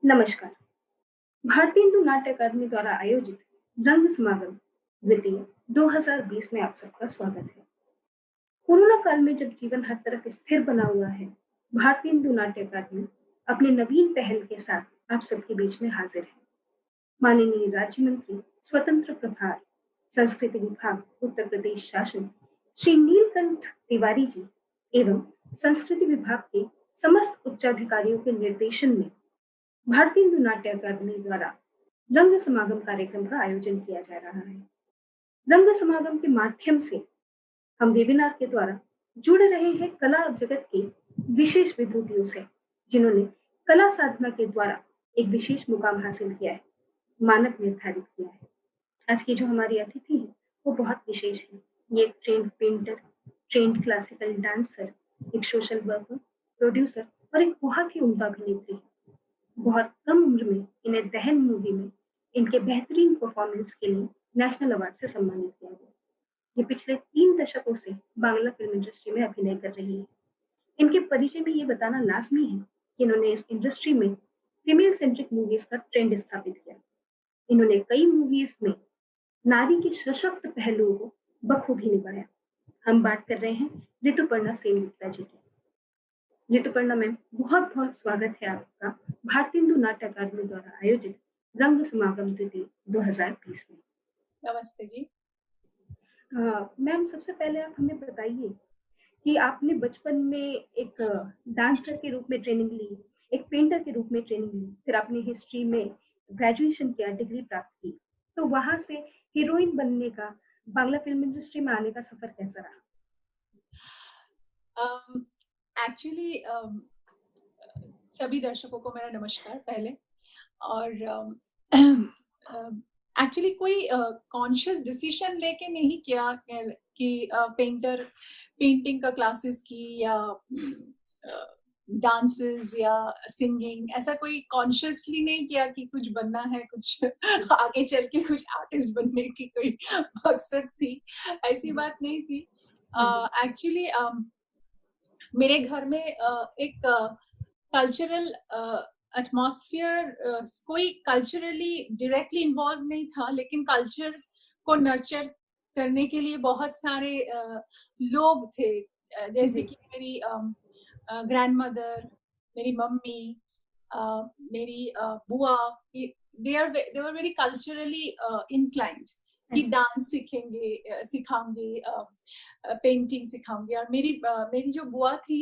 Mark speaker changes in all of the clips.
Speaker 1: नमस्कार। भारतीय हिंदू नाट्य अकादमी द्वारा आयोजित रंग समागम द्वितीय 2020 में आप सबका स्वागत है। कोरोना काल में जब जीवन हर तरफ स्थिर बना हुआ है, भारतीय हिंदू नाट्य अकादमी अपने नवीन पहल के साथ आप सबके बीच में हाजिर है। माननीय राज्य मंत्री स्वतंत्र प्रभार संस्कृति विभाग उत्तर प्रदेश शासन श्री नीलकंठ तिवारी जी एवं संस्कृति विभाग के समस्त उच्चाधिकारियों के निर्देशन में भारतीय हिंदू नाट्य अकादमी द्वारा रंग समागम कार्यक्रम का आयोजन किया जा रहा है। रंग समागम के माध्यम से हम वेबिनार के द्वारा जुड़ रहे हैं कला जगत के विशेष विभूतियों से, जिन्होंने कला साधना के द्वारा एक विशेष मुकाम हासिल किया है, मानक निर्धारित किया है। आज की जो हमारी अतिथि है, वो बहुत विशेष है। ये एक trend painter, trend classical dancer, एक सोशल वर्कर, प्रोड्यूसर और एक पोहा की उम्दा अभिनेत्री है। बहुत कम उम्र में इन्हें दहन मूवी में इनके बेहतरीन परफॉर्मेंस के लिए नेशनल अवार्ड से सम्मानित किया गया। ये पिछले 3 दशकों से बांग्ला फिल्म इंडस्ट्री में अभिनय कर रही है। इनके परिचय में ये बताना लाज़मी है कि इन्होंने इस इंडस्ट्री में फीमेल सेंट्रिक मूवीज़ का ट्रेंड स्थापित किया। इन्होंने कई मूवीज़ में नारी के सशक्त पहलुओं को बखूबी निभाया। हम बात कर रहे हैं ऋतुपर्णा सेनगुप्ता जी की। ऋतुपर्णा मैम, बहुत-बहुत स्वागत है आपका भारतीय हिंदू नाट्य अकादमी द्वारा आयोजित रंग समागम द्वितीय 2020 में।
Speaker 2: नमस्ते जी।
Speaker 1: मैम, सबसे पहले आप हमें बताइए कि आपने बचपन में एक डांसर के रूप में ट्रेनिंग ली, एक पेंटर के रूप में ट्रेनिंग ली, फिर आपने हिस्ट्री में ग्रेजुएशन किया, डिग्री प्राप्त की। तो वहाँ से हीरोइन बनने का, बांग्ला फिल्म इंडस्ट्री में आने का सफ़र कैसा रहा?
Speaker 2: एक्चुअली सभी दर्शकों को मेरा नमस्कार पहले। और एक्चुअली कोई कॉन्शियस डिसीजन लेके नहीं किया कि पेंटिंग का क्लासेस की या डांसेस या सिंगिंग, ऐसा कोई कॉन्शियसली नहीं किया कि कुछ बनना है, कुछ आगे चल के कुछ आर्टिस्ट बनने की कोई मकसद थी, ऐसी बात नहीं थी। एक्चुअली मेरे घर में एक कल्चरल एटमॉस्फेयर, कोई कल्चरली डायरेक्टली इन्वॉल्व नहीं था, लेकिन कल्चर को नर्चर करने के लिए बहुत सारे लोग थे, जैसे कि मेरी ग्रैंडमदर, मेरी मम्मी, मेरी बुआ, they were very culturally inclined कि डांस सीखेंगे, सिखाएंगे, पेंटिंग सिखाऊंगी। और मेरी जो बुआ थी,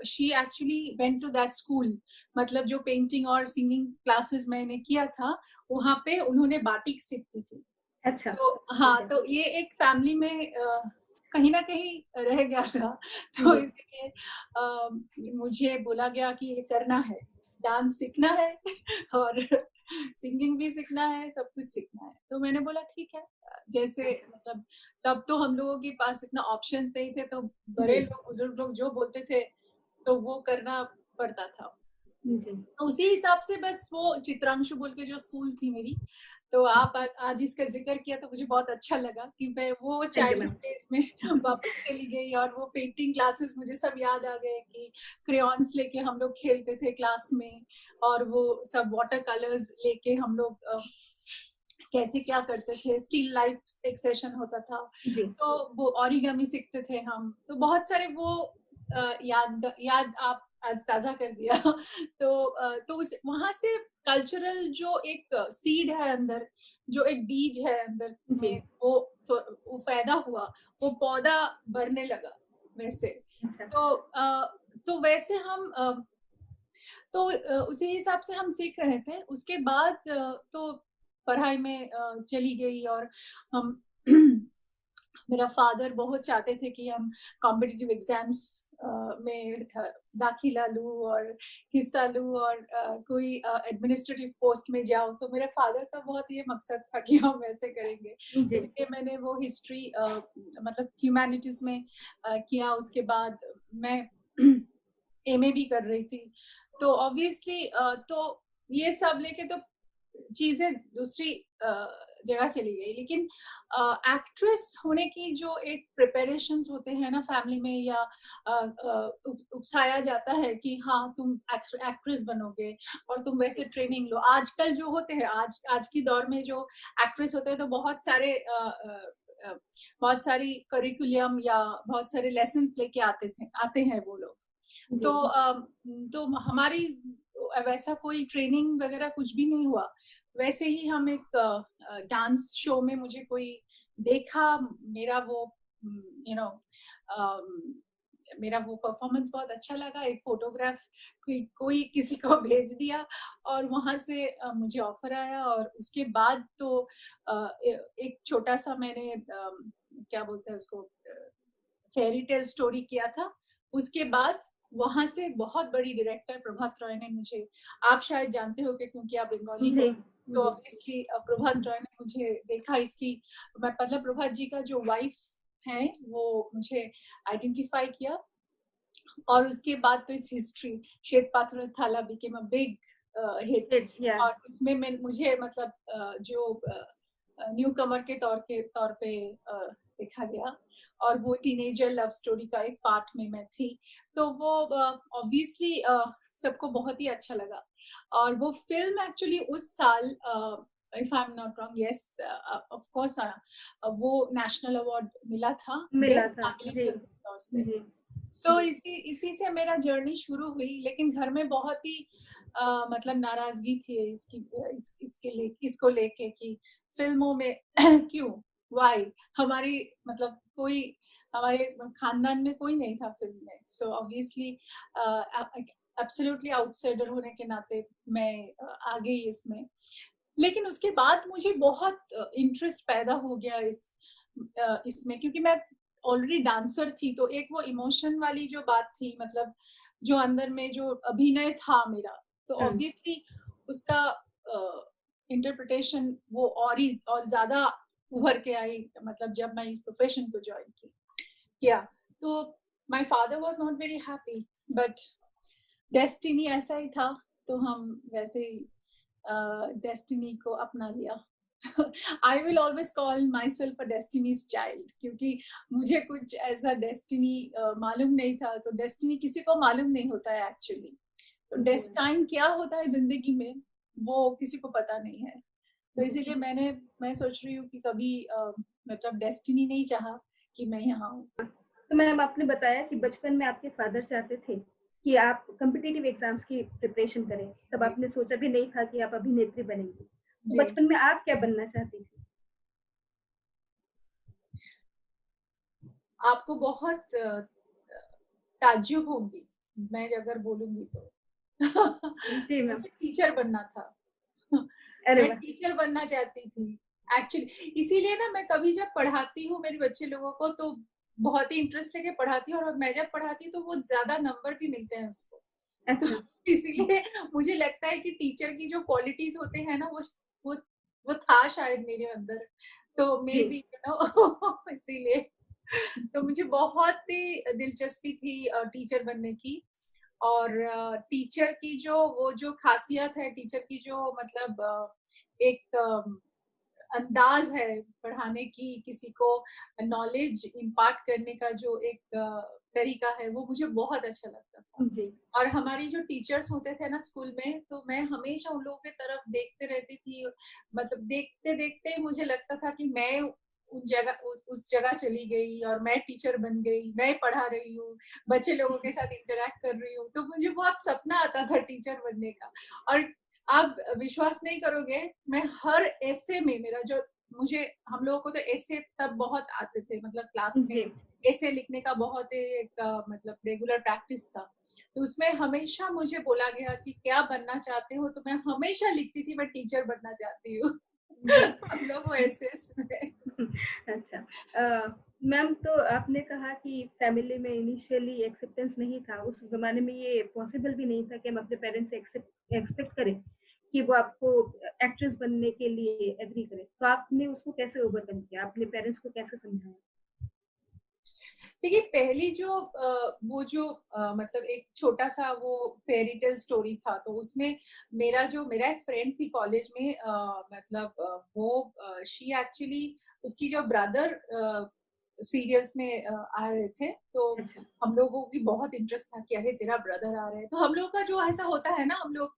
Speaker 2: she actually went to that school, मतलब जो पेंटिंग और सिंगिंग क्लासेस मैंने किया था, वहाँ पे उन्होंने बाटिक सीखती थी।
Speaker 1: अच्छा।
Speaker 2: हाँ, तो ये एक फैमिली में कहीं ना कहीं रह गया था, तो इसलिए मुझे बोला गया कि ये करना है, डांस सीखना है और सिंगिंग भी सीखना है, सब कुछ सीखना है। तो मैंने बोला ठीक है, जैसे मतलब तब तो हम लोगों के पास इतना ऑप्शंस नहीं थे, तो बड़े लोग, बुजुर्ग लोग जो बोलते थे तो वो करना पड़ता था। तो उसी हिसाब से बस वो चित्रांशु बोल के जो स्कूल थी मेरी, तो आप आज इसका जिक्र किया तो मुझे बहुत अच्छा लगा कि मैं वो चाइल्डहुड डेज में वापस चली गई, और वो पेंटिंग क्लासेस मुझे सब याद आ गए कि क्रेयॉन्स लेके हम लोग खेलते थे क्लास में, और वो सब वाटर कलर्स लेके हम लोग कैसे क्या करते थे, स्टील लाइफ एक सेशन होता था, तो वो ओरिगामी सीखते थे हम। तो बहुत सारे वो याद आप आज ताजा कर दिया। तो उस वहां से कल्चरल जो एक सीड है अंदर, जो एक बीज है अंदर में, वो पैदा हुआ, वो पौधा बढ़ने लगा वैसे। तो वैसे हम तो उसी हिसाब से हम सीख रहे थे। उसके बाद तो पढ़ाई में चली गई, और हम मेरा फादर बहुत चाहते थे कि हम कॉम्पिटिटिव एग्जाम्स में दाखिला लूं और हिस्सा लूं और कोई एडमिनिस्ट्रेटिव पोस्ट में जाऊं। तो मेरे फादर का बहुत ये मकसद था कि हम ऐसे करेंगे, इसलिए मैंने वो हिस्ट्री मतलब ह्यूमैनिटीज में किया। उसके बाद मैं एमए भी कर रही थी, तो ऑब्वियसली तो ये सब लेके तो चीजें दूसरी जगह चली गई। लेकिन एक्ट्रेस होने की जो एक प्रिपरेशंस होते हैं ना फैमिली में, या उकसाया जाता है कि हाँ तुम एक्ट्रेस बनोगे और तुम वैसे ट्रेनिंग लो। आजकल जो होते हैं, आज की दौर में जो एक्ट्रेस होते हैं, तो बहुत सारी करिकुलम या बहुत सारे लेसन्स लेके आते हैं वो लोग। तो तो हमारी वैसा कोई ट्रेनिंग वगैरह कुछ भी नहीं हुआ। वैसे ही हम एक डांस शो में मुझे कोई देखा, मेरा वो यू नो मेरा वो परफॉर्मेंस बहुत अच्छा लगा, एक फोटोग्राफ कोई किसी को भेज दिया और वहां से मुझे ऑफर आया। और उसके बाद तो एक छोटा सा मैंने क्या बोलते हैं उसको, फेरी टेल स्टोरी किया था। उसके बाद वहां से बहुत बड़ी डायरेक्टर प्रभात रॉय ने मुझे, आप शायद जानते हो क्योंकि आप बंगाली हो, तो ऑब्वियसली प्रभात रॉय ने मुझे देखा। इसकी मैं मतलब प्रभात जी का जो वाइफ है वो मुझे आइडेंटिफाई किया। और उसके बाद तो इट्स हिस्ट्री। श्वेत पात्र थाला बिकेम अ बिग हिट। और उसमें मुझे मतलब जो न्यू कमर के तौर पे देखा गया, और वो टीनेजर लव स्टोरी का एक पार्ट में मैं थी। तो वो ऑब्वियसली सबको बहुत ही अच्छा लगा। और वो फिल्म एक्चुअली उस साल, if I am not wrong, yes of course, वो नेशनल अवार्ड मिला था बेस्ट फैमिली फिल्म तौर से। सो इसी से मेरा जर्नी शुरू हुई। लेकिन घर में बहुत ही मतलब नाराजगी थी इसको लेके कि फिल्मों में क्यों, वाई, हमारी मतलब कोई हमारे खानदान में कोई नहीं था फिल्म में। सो ऑब्वियसली एब्सोल्युटली आउटसाइडर होने के नाते मैं आ गई इसमें। लेकिन उसके बाद मुझे बहुत इंटरेस्ट पैदा हो गया इसमें, क्योंकि मैं ऑलरेडी डांसर थी। तो एक वो इमोशन वाली जो बात थी, मतलब जो अंदर में जो अभिनय था मेरा, तो ऑब्वियसली उसका इंटरप्रिटेशन वो और ज्यादा उभर के आई, मतलब जब मैं इस प्रोफेशन को ज्वाइन किया। तो my father was not very happy, but destiny ऐसा ही था, तो हम वैसे ही डेस्टिनी को अपना लिया। I will always call myself a destiny's child, क्योंकि मुझे कुछ ऐसा डेस्टिनी मालूम नहीं था। तो डेस्टिनी किसी को मालूम नहीं होता है एक्चुअली। तो डेस्टाइन क्या होता है जिंदगी में, वो किसी को पता नहीं है। तो इसीलिए मैं सोच रही हूँ कि कभी मतलब डेस्टिनी नहीं चाहा कि मैं यहाँ हूँ।
Speaker 1: तो मैम, आपने बताया कि बचपन में आपके फादर चाहते थे कि आप कॉम्पिटिटिव एग्जाम्स की प्रिपरेशन करें, तब आपने सोचा भी नहीं था कि आप अभिनेत्री बनेंगी। तो बचपन में आप क्या बनना चाहती थी?
Speaker 2: आपको बहुत ताज्जुब होगी मैं अगर बोलूंगी तो।
Speaker 1: जी मैम।
Speaker 2: मुझे टीचर बनना था। मैं टीचर बनना चाहती थी एक्चुअली। इसीलिए ना मैं कभी जब पढ़ाती हूँ मेरे बच्चे लोगों को, तो बहुत ही इंटरेस्ट लेके पढ़ाती हूँ। और मैं जब पढ़ाती हूँ तो वो ज्यादा नंबर भी मिलते हैं उसको। तो इसीलिए मुझे लगता है कि टीचर की जो क्वालिटीज होते हैं ना, वो था शायद मेरे अंदर। तो मे बी इसीलिए तो मुझे बहुत ही दिलचस्पी थी टीचर बनने की। और टीचर की जो खासियत है, टीचर की जो मतलब एक अंदाज है पढ़ाने की, किसी को नॉलेज इम्पार्ट करने का जो एक तरीका है, वो मुझे बहुत अच्छा लगता था। और हमारी जो टीचर्स होते थे ना स्कूल में, तो मैं हमेशा उन लोगों की तरफ देखते रहती थी। मतलब देखते देखते मुझे लगता था कि मैं उस जगह चली गई और मैं टीचर बन गई, मैं पढ़ा रही हूँ, बच्चे लोगों के साथ इंटरेक्ट कर रही हूँ। तो मुझे बहुत सपना आता था टीचर बनने का। और आप विश्वास नहीं करोगे, मैं हर ऐसे में मेरा जो हम लोगों को तो ऐसे तब बहुत आते थे, मतलब क्लास में ऐसे लिखने का बहुत एक मतलब रेगुलर प्रैक्टिस था। तो उसमें हमेशा मुझे बोला गया कि क्या बनना चाहते हो, तो मैं हमेशा लिखती थी मैं टीचर बनना चाहती हूँ। मतलब वो ऐसे
Speaker 1: अच्छा मैम, तो आपने कहा कि फैमिली में इनिशियली एक्सेप्टेंस नहीं था। उस जमाने में ये पॉसिबल भी नहीं था कि हम अपने पेरेंट्स से एक्सपेक्ट करें कि वो आपको एक्ट्रेस बनने के लिए एग्री करें। तो आपने उसको कैसे ओवरकम किया? आपने पेरेंट्स को कैसे समझाया?
Speaker 2: देखिए पहली जो वो जो मतलब एक छोटा सा वो फेरी टेल स्टोरी था, तो उसमें मेरा एक फ्रेंड थी कॉलेज में, मतलब वो शी एक्चुअली उसकी जो ब्रदर सीरियल्स में आ रहे थे, तो
Speaker 1: अच्छा।
Speaker 2: हम लोगों की बहुत इंटरेस्ट था कि अरे तेरा ब्रदर आ रहा है। तो हम लोग का जो ऐसा होता है ना, हम लोग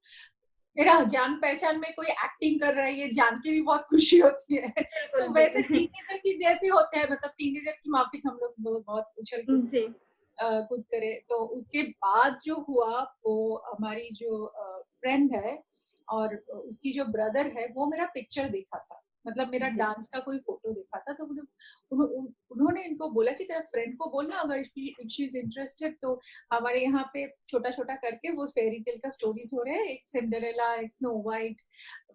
Speaker 2: मेरा जान पहचान में कोई एक्टिंग कर रहा है, ये जान के भी बहुत खुशी होती है।
Speaker 1: बिल्कुल,
Speaker 2: तो वैसे
Speaker 1: बिल्कुल।
Speaker 2: टीनेजर की जैसे होते हैं, मतलब टीनेजर की माफिक हम लोग बहुत उछल कूद
Speaker 1: जी।
Speaker 2: कूद करे। तो उसके बाद जो हुआ, वो हमारी जो फ्रेंड है और उसकी जो ब्रदर है, वो मेरा पिक्चर देखा था, मतलब मेरा
Speaker 1: जी।
Speaker 2: डांस का कोई फोटो देखा था। तो उन्होंने इनको बोला कि तेरा फ्रेंड को बोलना, अगर इफ शी इज इंटरेस्टेड, तो हमारे यहाँ पे छोटा छोटा करके वो फेरी टेल का स्टोरीज हो रहे हैं, एक सिंड्रेला, एक स्नो वाइट,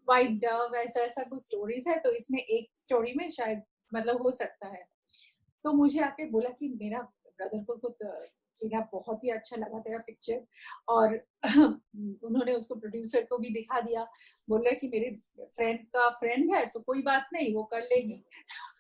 Speaker 2: वाइट डव, ऐसा ऐसा कुछ स्टोरीज है, तो इसमें एक स्टोरी में शायद मतलब हो सकता है। तो मुझे आके बोला कि मेरा ब्रदर को तो तेरा बहुत ही अच्छा लगा तेरा पिक्चर, और उन्होंने उसको प्रोड्यूसर को भी दिखा दिया। बोल रहे कि मेरे फ्रेंड का फ्रेंड है तो कोई बात नहीं, वो कर लेगी।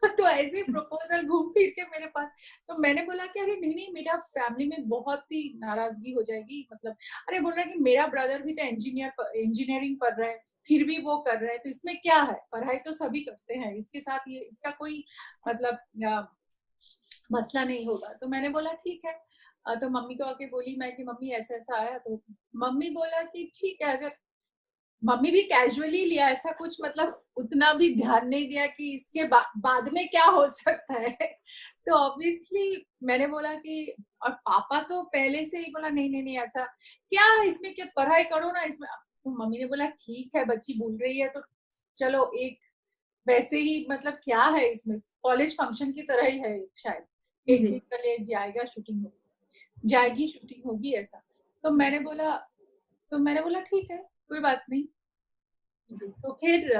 Speaker 2: तो ऐसे ही प्रपोजल घूम फिर के मेरे पास। तो मैंने बोला कि अरे नहीं नहीं, मेरा फैमिली में बहुत ही नाराजगी हो जाएगी, मतलब अरे बोल रहा है कि मेरा ब्रदर भी तो इंजीनियरिंग पढ़ रहा है, फिर भी वो कर रहा है, तो इसमें क्या है, पढ़ाई तो सभी करते हैं, इसके साथ ये इसका कोई मतलब मसला नहीं होगा। तो मैंने बोला ठीक है। तो मम्मी को आके बोली मैं कि मम्मी ऐसा ऐसा आया, तो मम्मी बोला कि ठीक है। अगर मम्मी भी कैजुअली लिया, ऐसा कुछ मतलब उतना भी ध्यान नहीं दिया कि इसके बाद में क्या हो सकता है। तो ऑब्वियसली मैंने बोला कि, और पापा तो पहले से ही बोला नहीं नहीं नहीं, ऐसा क्या है इसमें, क्या पढ़ाई करो ना इसमें। तो मम्मी ने बोला ठीक है, बच्ची बोल रही है तो चलो, एक वैसे ही मतलब क्या है इसमें, कॉलेज फंक्शन की तरह ही है शायद, एक
Speaker 1: जी।
Speaker 2: दिन पहले जाएगा शूटिंग होगी, जाएगी शूटिंग होगी, ऐसा। तो मैंने बोला ठीक है, कोई बात नहीं।
Speaker 1: जी।
Speaker 2: तो फिर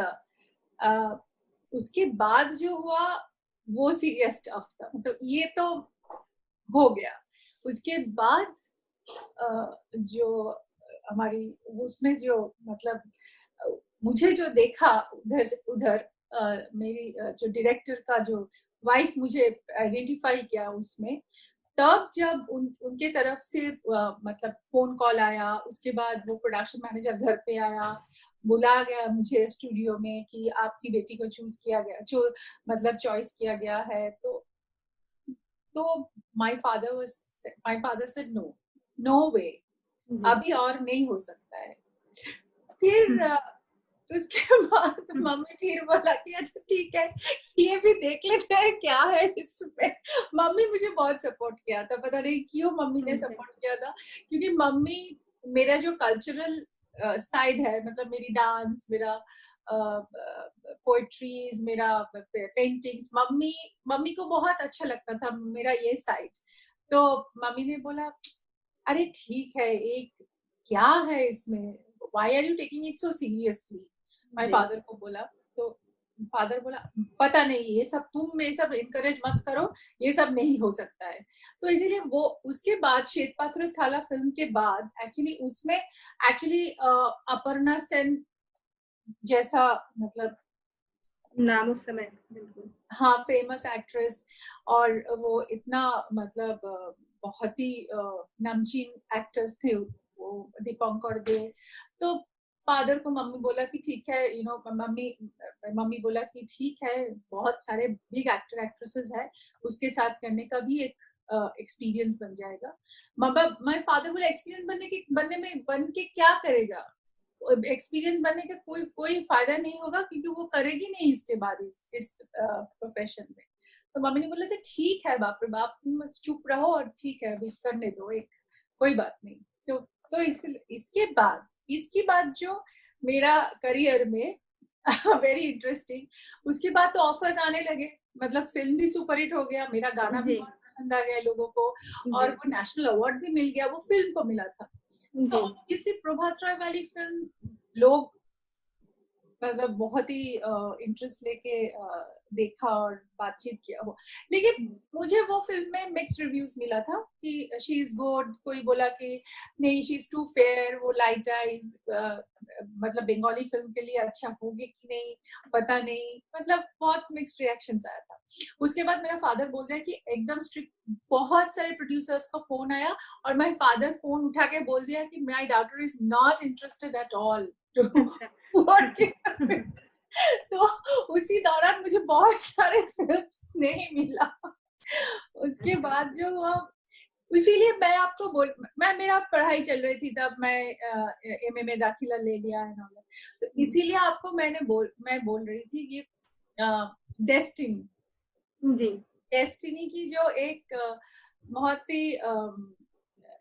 Speaker 2: अ, उसके बाद जो हुआ वो सीरियस स्टफ था, मतलब ये तो हो गया। उसके बाद जो हमारी उसमें जो मतलब अ, मुझे जो देखा उधर से उधर, मेरी जो डायरेक्टर का जो वाइफ मुझे आइडेंटिफाई किया उसमें, तब जब उनके तरफ से मतलब फोन कॉल आया, उसके बाद वो प्रोडक्शन मैनेजर घर पे आया, बुला गया मुझे स्टूडियो में कि आपकी बेटी को चूज किया गया, जो मतलब चॉइस किया गया है। तो my father said no, no way,
Speaker 1: जी।
Speaker 2: अभी और नहीं हो सकता है। फिर उसके बाद मम्मी फिर बोला कि अच्छा ठीक है, ये भी देख लेते हैं क्या है इसमें। मम्मी मुझे बहुत सपोर्ट किया था, पता नहीं क्यों मम्मी ने
Speaker 1: जी।
Speaker 2: सपोर्ट किया था, क्योंकि मम्मी मेरा जो कल्चरल साइड है, मतलब मेरी डांस, मेरा पोएट्रीज, मेरा पेंटिंग्स, मम्मी मम्मी को बहुत अच्छा लगता था मेरा ये साइड। तो मम्मी ने बोला अरे ठीक है, एक क्या है इसमें, why are you taking it so seriously, my
Speaker 1: जी।
Speaker 2: फादर को बोला। तो फादर बोला पता नहीं, ये सब तुम ये सब इनकरेज मत करो, ये सब नहीं हो सकता है। तो इसीलिए वो उसके बाद श्वेत पात्र थाला फिल्म के बाद एक्चुअली उसमें एक्चुअली अपर्णा सेन जैसा मतलब,
Speaker 1: नाम उस समय बिल्कुल।
Speaker 2: हाँ, फेमस एक्ट्रेस, और वो इतना मतलब बहुत ही नामचीन एक्टर्स थे वो, दीपंकर दे। तो फादर को मम्मी बोला कि ठीक है, मम्मी बोला कि ठीक है, बहुत सारे बिग एक्टर एक्ट्रेसेस है, उसके साथ करने का भी एक एक्सपीरियंस बन जाएगा। माय फादर बोला एक्सपीरियंस बन के क्या करेगा, एक्सपीरियंस बनने का कोई कोई फायदा नहीं होगा, क्योंकि वो करेगी नहीं इसके बाद इस प्रोफेशन में। तो मम्मी ने बोला ठीक है बाप रे बाप, तुम बस चुप रहो और ठीक है अभी करने दो, एक कोई बात नहीं। तो इसके बाद जो मेरा करियर में वेरी इंटरेस्टिंग, उसके बाद तो ऑफर्स आने लगे, मतलब फिल्म भी सुपरहिट हो गया, मेरा गाना भी
Speaker 1: जी।
Speaker 2: बहुत पसंद आ गया लोगों को, और
Speaker 1: जी।
Speaker 2: वो नेशनल अवार्ड भी मिल गया, वो फिल्म को मिला था। तो
Speaker 1: जी।
Speaker 2: ऑब्वियसली प्रभात रॉय वाली फिल्म लोग मतलब बहुत ही इंटरेस्ट लेके देखा और बातचीत किया वो। लेकिन मुझे वो फिल्म में मिक्स रिव्यूज मिला था कि शी इज गुड, कोई बोला कि नहीं शी इज टू फेयर, वो लाइट आइज, मतलब बंगाली फिल्म के लिए अच्छा होगी कि नहीं पता नहीं, मतलब बहुत मिक्स रिएक्शंस आया था। उसके बाद मेरा फादर बोल रहा है कि एकदम स्ट्रिक्ट, बहुत सारे प्रोड्यूसर्स का फोन आया और माय फादर फोन उठा के बोल दिया कि my daughter is not interested at all to work in. तो उसी दौरान मुझे बहुत सारे फिल्म्स नहीं मिला। उसके बाद जो हुआ, इसीलिए मैं आपको मैं, मेरा पढ़ाई चल रही थी तब, मैं एमए में दाखिला ले लिया है ना, तो इसीलिए आपको मैं बोल रही थी कि डेस्टिनी की जो एक बहुत ही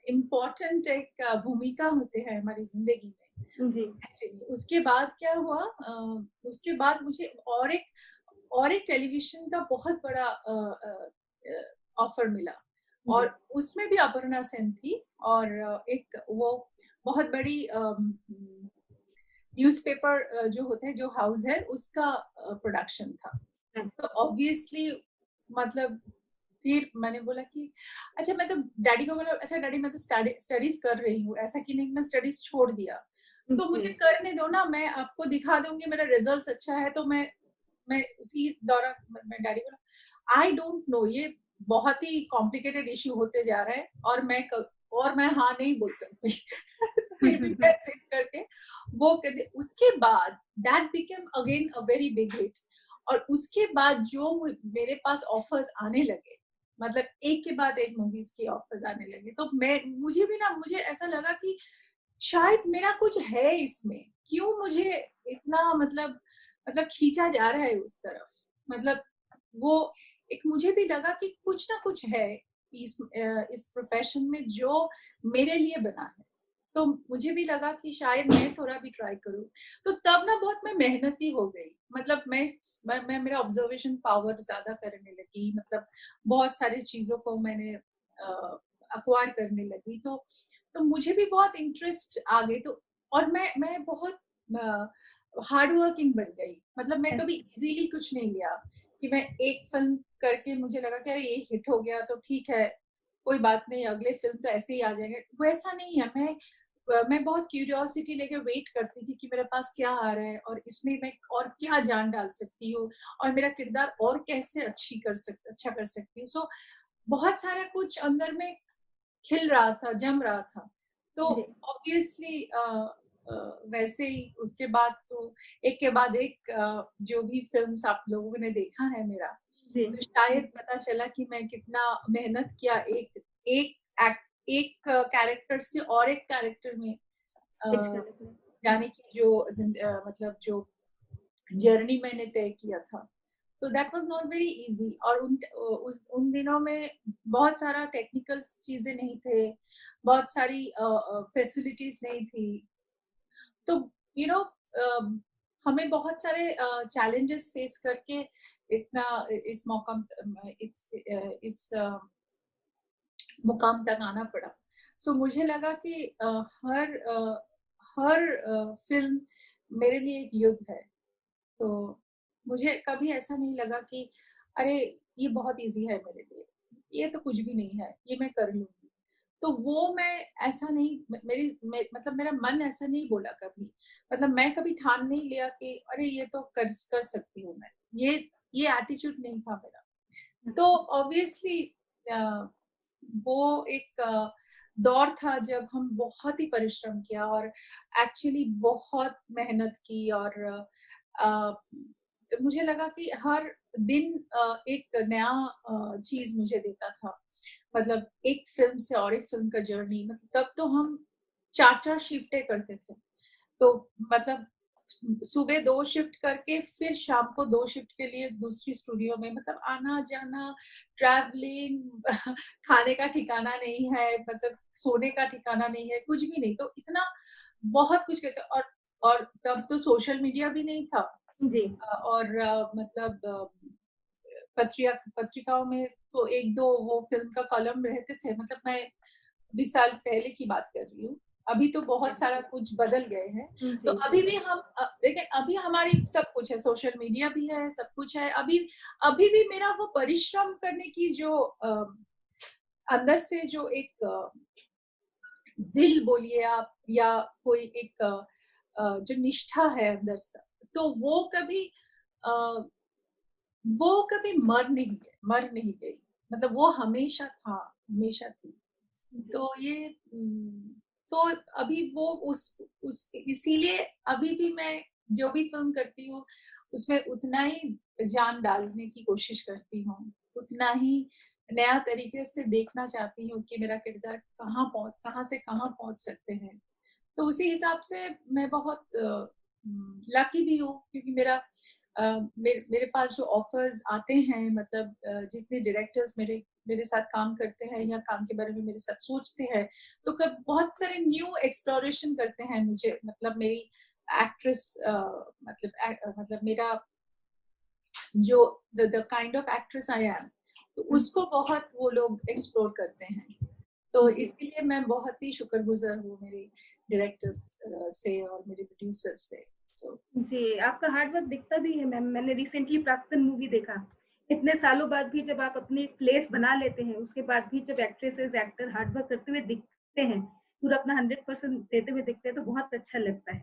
Speaker 2: इम्पोर्टेंट एक भूमिका होते हैं हमारी जिंदगी में जी। उसके बाद क्या हुआ, उसके बाद मुझे और एक टेलीविजन का बहुत बड़ा ऑफर मिला और उसमें भी अपर्णा सेन थी और एक वो बहुत बड़ी न्यूज़पेपर जो होते हैं, जो हाउस है उसका प्रोडक्शन था। तो ऑब्वियसली मतलब फिर मैंने बोला कि अच्छा, मैं तो डैडी को बोला अच्छा डैडी मैं तो स्टडीज कर रही हूँ, ऐसा कि नहीं मैं स्टडीज छोड़ दिया, तो मुझे करने दो ना, मैं आपको दिखा दूंगी मेरा रिजल्ट अच्छा है। तो मैं उसी दौरान मैं डैडी बोला आई डोंट नो, ये बहुत ही कॉम्प्लिकेटेड इश्यू होते जा रहा है और मैं हाँ नहीं बोल सकती। फिर भी मैं जिद करके वो कर दी। उसके बाद that became again a very big hit और उसके बाद जो मेरे पास ऑफर्स आने लगे, मतलब एक के बाद एक मूवीज की ऑफर्स आने लगे, तो मुझे ऐसा लगा कि शायद मेरा कुछ है इसमें, क्यों मुझे इतना मतलब खींचा जा रहा है उस तरफ, मतलब वो एक मुझे भी लगा कि कुछ ना कुछ है इस प्रोफेशन में जो मेरे लिए बना है। तो मुझे भी लगा कि शायद मैं थोड़ा भी ट्राई करूं। तो तब ना बहुत मैं मेहनती हो गई, मतलब मैं मेरा ऑब्जर्वेशन पावर ज्यादा करने लगी, मतलब बहुत सारी चीजों को मैंने अक्वायर करने लगी। तो मुझे भी बहुत इंटरेस्ट आ गई। तो और मैं बहुत हार्ड वर्किंग बन गई, मतलब मैं कभी इजीली कुछ नहीं लिया कि मैं एक फिल्म करके मुझे लगा कि अरे ये हिट हो गया तो ठीक है कोई बात नहीं, अगले फिल्म तो ऐसे ही आ जाएंगे, वैसा नहीं है। मैं बहुत क्यूरियोसिटी लेके वेट करती थी कि मेरे पास क्या आ रहा है और इसमें मैं और क्या जान डाल सकती हूँ और मेरा किरदार और कैसे अच्छा कर सकती हूँ। सो बहुत सारा कुछ अंदर में खिल रहा था, जम रहा था। तो ऑब्वियसली वैसे ही उसके बाद तो एक के बाद एक जो भी फिल्म्स आप लोगों ने देखा है मेरा, तो शायद पता चला कि मैं कितना मेहनत किया एक कैरेक्टर से और एक कैरेक्टर में जाने की जो मतलब जो जर्नी मैंने तय किया था। तो that was not very easy. और उन दिनों में बहुत सारा टेक्निकल चीजें नहीं थे, बहुत सारी फैसिलिटीज नहीं थी। तो यू नो हमें बहुत सारे चैलेंजेस फेस करके इतना इस मुकाम तक आना पड़ा। सो मुझे लगा कि हर फिल्म मेरे लिए एक युद्ध है। तो मुझे कभी ऐसा नहीं लगा कि अरे ये बहुत इजी है मेरे लिए, ये तो कुछ भी नहीं है, ये मैं कर लूंगी। तो वो मैं ऐसा नहीं, मतलब मेरा मन ऐसा नहीं बोला कभी, मतलब मैं कभी ठान नहीं लिया कि अरे ये तो कर सकती हूँ मैं, ये एटीट्यूड नहीं था मेरा। तो ऑब्वियसली वो एक दौर था जब हम बहुत ही परिश्रम किया और एक्चुअली बहुत मेहनत की और तो मुझे लगा कि हर दिन एक नया चीज मुझे देता था, मतलब एक फिल्म से और एक फिल्म का जर्नी। मतलब तब तो हम 4 शिफ्टें करते थे, तो मतलब सुबह 2 शिफ्ट करके फिर शाम को 2 शिफ्ट के लिए दूसरी स्टूडियो में, मतलब आना जाना, ट्रैवलिंग, खाने का ठिकाना नहीं है, मतलब सोने का ठिकाना नहीं है, कुछ भी नहीं। तो इतना बहुत कुछ कहते। और तब तो सोशल मीडिया भी नहीं था और मतलब पत्रिकाओं में तो 1-2 वो फिल्म का कॉलम रहते थे, मतलब मैं 20 साल पहले की बात कर रही हूँ। अभी तो बहुत सारा कुछ बदल गए हैं। तो अभी भी हम देखें, अभी हमारी सब कुछ है, सोशल मीडिया भी है, सब कुछ है। अभी अभी भी मेरा वो परिश्रम करने की जो अंदर से जो एक जिल बोलिए आप, या कोई एक जो निष्ठा है अंदर से, तो वो कभी मर नहीं गई। मतलब वो हमेशा था, हमेशा थी। तो ये तो अभी वो उस इसीलिए अभी भी मैं जो भी फिल्म करती हूँ उसमें उतना ही जान डालने की कोशिश करती हूँ, उतना ही नया तरीके से देखना चाहती हूँ कि मेरा किरदार कहाँ से कहाँ पहुंच सकते हैं। तो उसी हिसाब से मैं बहुत लकी भी हूँ, क्योंकि मेरे पास जो ऑफर्स आते हैं, मतलब जितने डायरेक्टर्स मेरे साथ काम करते हैं या काम के बारे में मेरे साथ सोचते हैं, तो कब बहुत सारे न्यू एक्सप्लोरेशन करते हैं मुझे, मतलब मेरी एक्ट्रेस मतलब मेरा जो the kind of actress I am, तो उसको बहुत वो लोग एक्सप्लोर करते हैं। तो इसके लिए मैं बहुत ही शुक्रगुजार हूँ मेरे डायरेक्टर्स से और मेरे प्रोड्यूसर्स से।
Speaker 1: जी, आपका हार्ड वर्क दिखता भी है मैम। मैंने रिसेंटली प्राक्तन मूवी देखा। इतने सालों बाद भी जब आप अपनी एक प्लेस बना लेते हैं, उसके बाद भी जब एक्ट्रेसेस, एक्टर हार्ड वर्क करते हुए दिखते हैं, पूरा अपना 100% देते हुए दिखते हैं, तो बहुत अच्छा लगता है,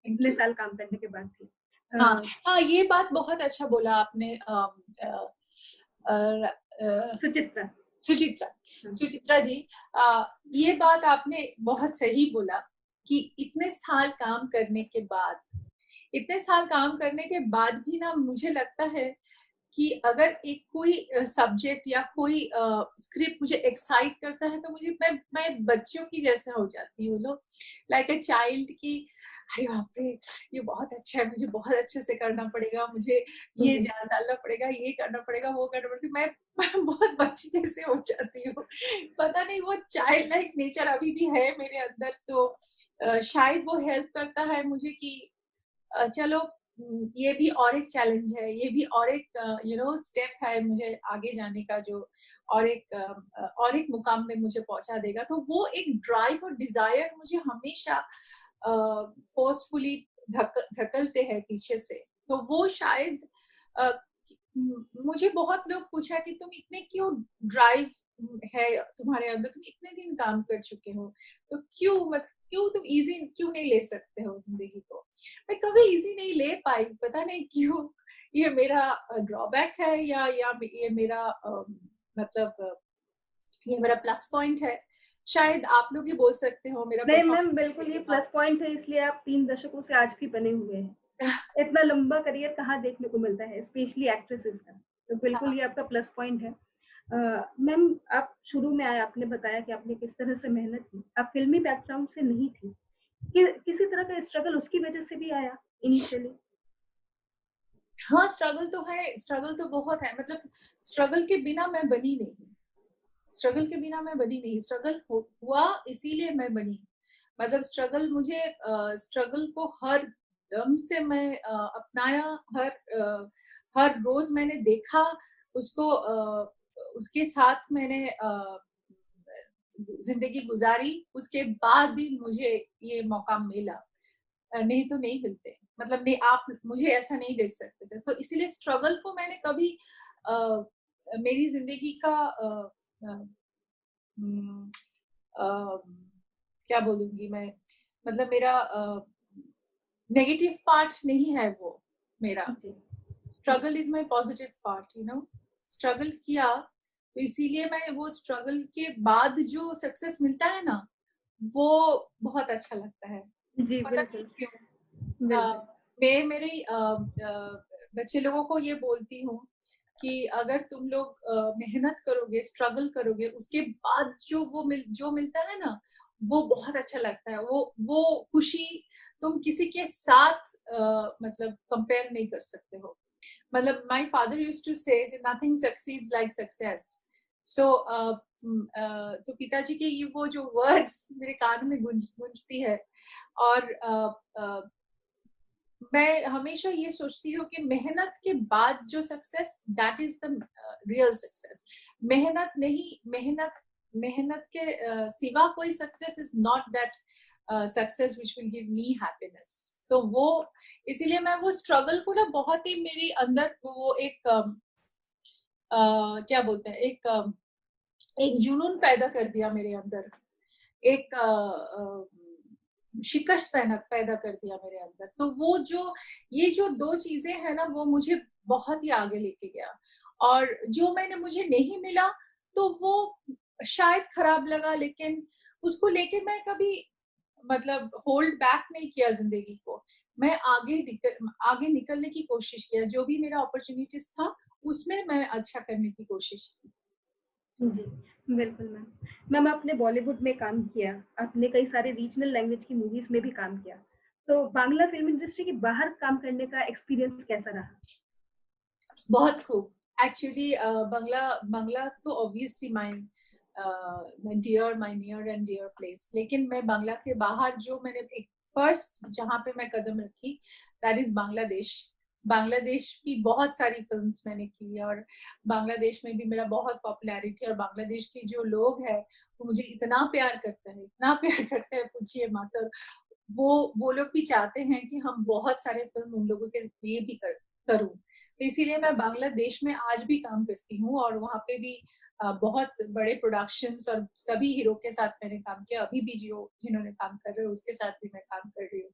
Speaker 1: इतने साल काम करने के बाद भी।
Speaker 2: हाँ, ये बात बहुत अच्छा बोला आपने।
Speaker 1: सुचित्रा
Speaker 2: सुचित्रा जी, ये बात आपने बहुत सही बोला कि इतने साल काम करने के बाद भी ना, मुझे लगता है कि अगर एक कोई सब्जेक्ट या कोई स्क्रिप्ट मुझे एक्साइट करता है, तो मैं बच्चों की जैसे हो जाती हूँ, लाइक अ चाइल्ड की। अरे बाप रे, ये बहुत अच्छा है, मुझे बहुत अच्छे से करना पड़ेगा, मुझे ये जान डालना पड़ेगा, ये करना पड़ेगा, वो करना पड़ेगा। मैं बहुत बच्ची जैसे हो जाती हूँ। पता नहीं, वो चाइल्ड लाइक नेचर अभी भी है मेरे अंदर। तो शायद वो हेल्प करता है मुझे कि चलो, ये भी और एक चैलेंज है, ये भी और एक स्टेप है मुझे आगे जाने का, जो और एक मुकाम में मुझे पहुंचा देगा। तो वो एक ड्राइव और डिजायर मुझे हमेशा फोर्सफुली धकलते हैं पीछे से। तो वो शायद मुझे बहुत लोग पूछा कि तुम इतने क्यों ड्राइव है तुम्हारे अंदर, तुम इतने दिन काम कर चुके हो, तो क्यों तुम इजी क्यों नहीं ले सकते हो जिंदगी को। मैं कभी इजी नहीं ले पाई, पता नहीं क्यों। ये मेरा ड्रॉबैक है या ये मेरा मतलब ये मेरा प्लस पॉइंट है, शायद आप लोग ही बोल सकते हो। मेरा
Speaker 1: नहीं मैम, बिल्कुल ये प्लस पॉइंट है, इसलिए आप 3 दशकों से आज भी बने हुए हैं। इतना लंबा करियर कहाँ देखने को मिलता है, स्पेशली एक्ट्रेसेस का। तो बिल्कुल ये आपका प्लस पॉइंट है। मैम, आप शुरू में आए, आपने बताया कि आपने किस तरह से मेहनत की। आप फिल्मी बैकग्राउंड से नहीं थी, किसी तरह का स्ट्रगल उसकी वजह से भी आया इनिशियली?
Speaker 2: हाँ, स्ट्रगल तो है, स्ट्रगल तो बहुत है। मतलब स्ट्रगल के बिना मैं बनी नहीं, स्ट्रगल हुआ इसीलिए मैं बनी। मतलब स्ट्रगल को हर दम से मैं अपनाया, हर रोज मैंने देखा उसको, उसके साथ मैंने जिंदगी गुजारी। उसके बाद भी मुझे ये मौका मिला, नहीं तो नहीं मिलते। मतलब नहीं, आप मुझे ऐसा नहीं देख सकते थे। तो इसीलिए स्ट्रगल को मैंने कभी मेरी जिंदगी का क्या बोलूंगी मैं, मतलब मेरा नेगेटिव पार्ट नहीं है वो मेरा। Struggle is my positive part, struggle किया, तो इसीलिए मैं वो स्ट्रगल के बाद जो सक्सेस मिलता है ना, वो बहुत अच्छा लगता है।
Speaker 1: जी
Speaker 2: पता नहीं
Speaker 1: बिल्कुल
Speaker 2: क्यों।
Speaker 1: बिल्कुल।
Speaker 2: मैं मेरे बच्चे लोगों को ये बोलती हूँ कि अगर तुम लोग मेहनत करोगे, स्ट्रगल करोगे, उसके बाद जो मिलता है ना, वो बहुत अच्छा लगता है। वो खुशी तुम किसी के साथ मतलब कंपेयर नहीं कर सकते हो। मतलब माय फादर यूज्ड टू से नथिंग सक्सीड्स लाइक सक्सेस। सो तो पिताजी के ये वो जो वर्ड्स मेरे कान में गूंजती है। और मैं हमेशा ये सोचती हूँ कि मेहनत के बाद जो success, that is the real success. मेहनत के सिवा कोई success is not that success which will give me happiness. तो वो इसीलिए मैं वो स्ट्रगल को ना बहुत ही मेरे अंदर वो एक क्या बोलते हैं, एक जुनून पैदा कर दिया मेरे अंदर, एक शिकस्त पैदा कर दिया मेरे अंदर। तो वो जो ये जो दो चीजें हैं ना, वो मुझे बहुत ही आगे लेके गया। और जो मुझे नहीं मिला तो वो शायद खराब लगा, लेकिन उसको लेके मैं कभी मतलब होल्ड बैक नहीं किया जिंदगी को। मैं आगे निकलने की कोशिश किया। जो भी मेरा अपॉर्चुनिटीज था उसमें मैं अच्छा करने की कोशिश की।
Speaker 1: जी, बिल्कुल मैम। मैम आपने बॉलीवुड में काम किया, आपने कई सारे रीजनल लैंग्वेज की मूवीज़ में भी काम किया। तो बांग्ला फ़िल्म इंडस्ट्री के बाहर काम करने का एक्सपीरियंस कैसा रहा?
Speaker 2: बहुत खूब। एक्चुअली बांग्ला तो obviously my near and dear place. लेकिन मैं बांग्ला के बाहर जो मैंने एक फर्स्ट जहाँ पे मैं कदम रखी, दैट इज बांग्लादेश। बांग्लादेश की बहुत सारी फिल्म्स मैंने की और बांग्लादेश में भी मेरा बहुत पॉपुलैरिटी। और बांग्लादेश के जो लोग हैं वो मुझे इतना प्यार करते हैं, इतना प्यार करते हैं, पूछिए मत। और वो लोग भी चाहते हैं कि हम बहुत सारे फिल्म उन लोगों के लिए भी करूं। तो इसीलिए मैं बांग्लादेश में आज भी काम करती हूँ और वहाँ पे भी बहुत बड़े प्रोडक्शंस और सभी हीरो के साथ मैंने काम किया। अभी भी जिन्होंने काम कर रहे हैं उसके साथ भी मैं काम कर रही हूँ।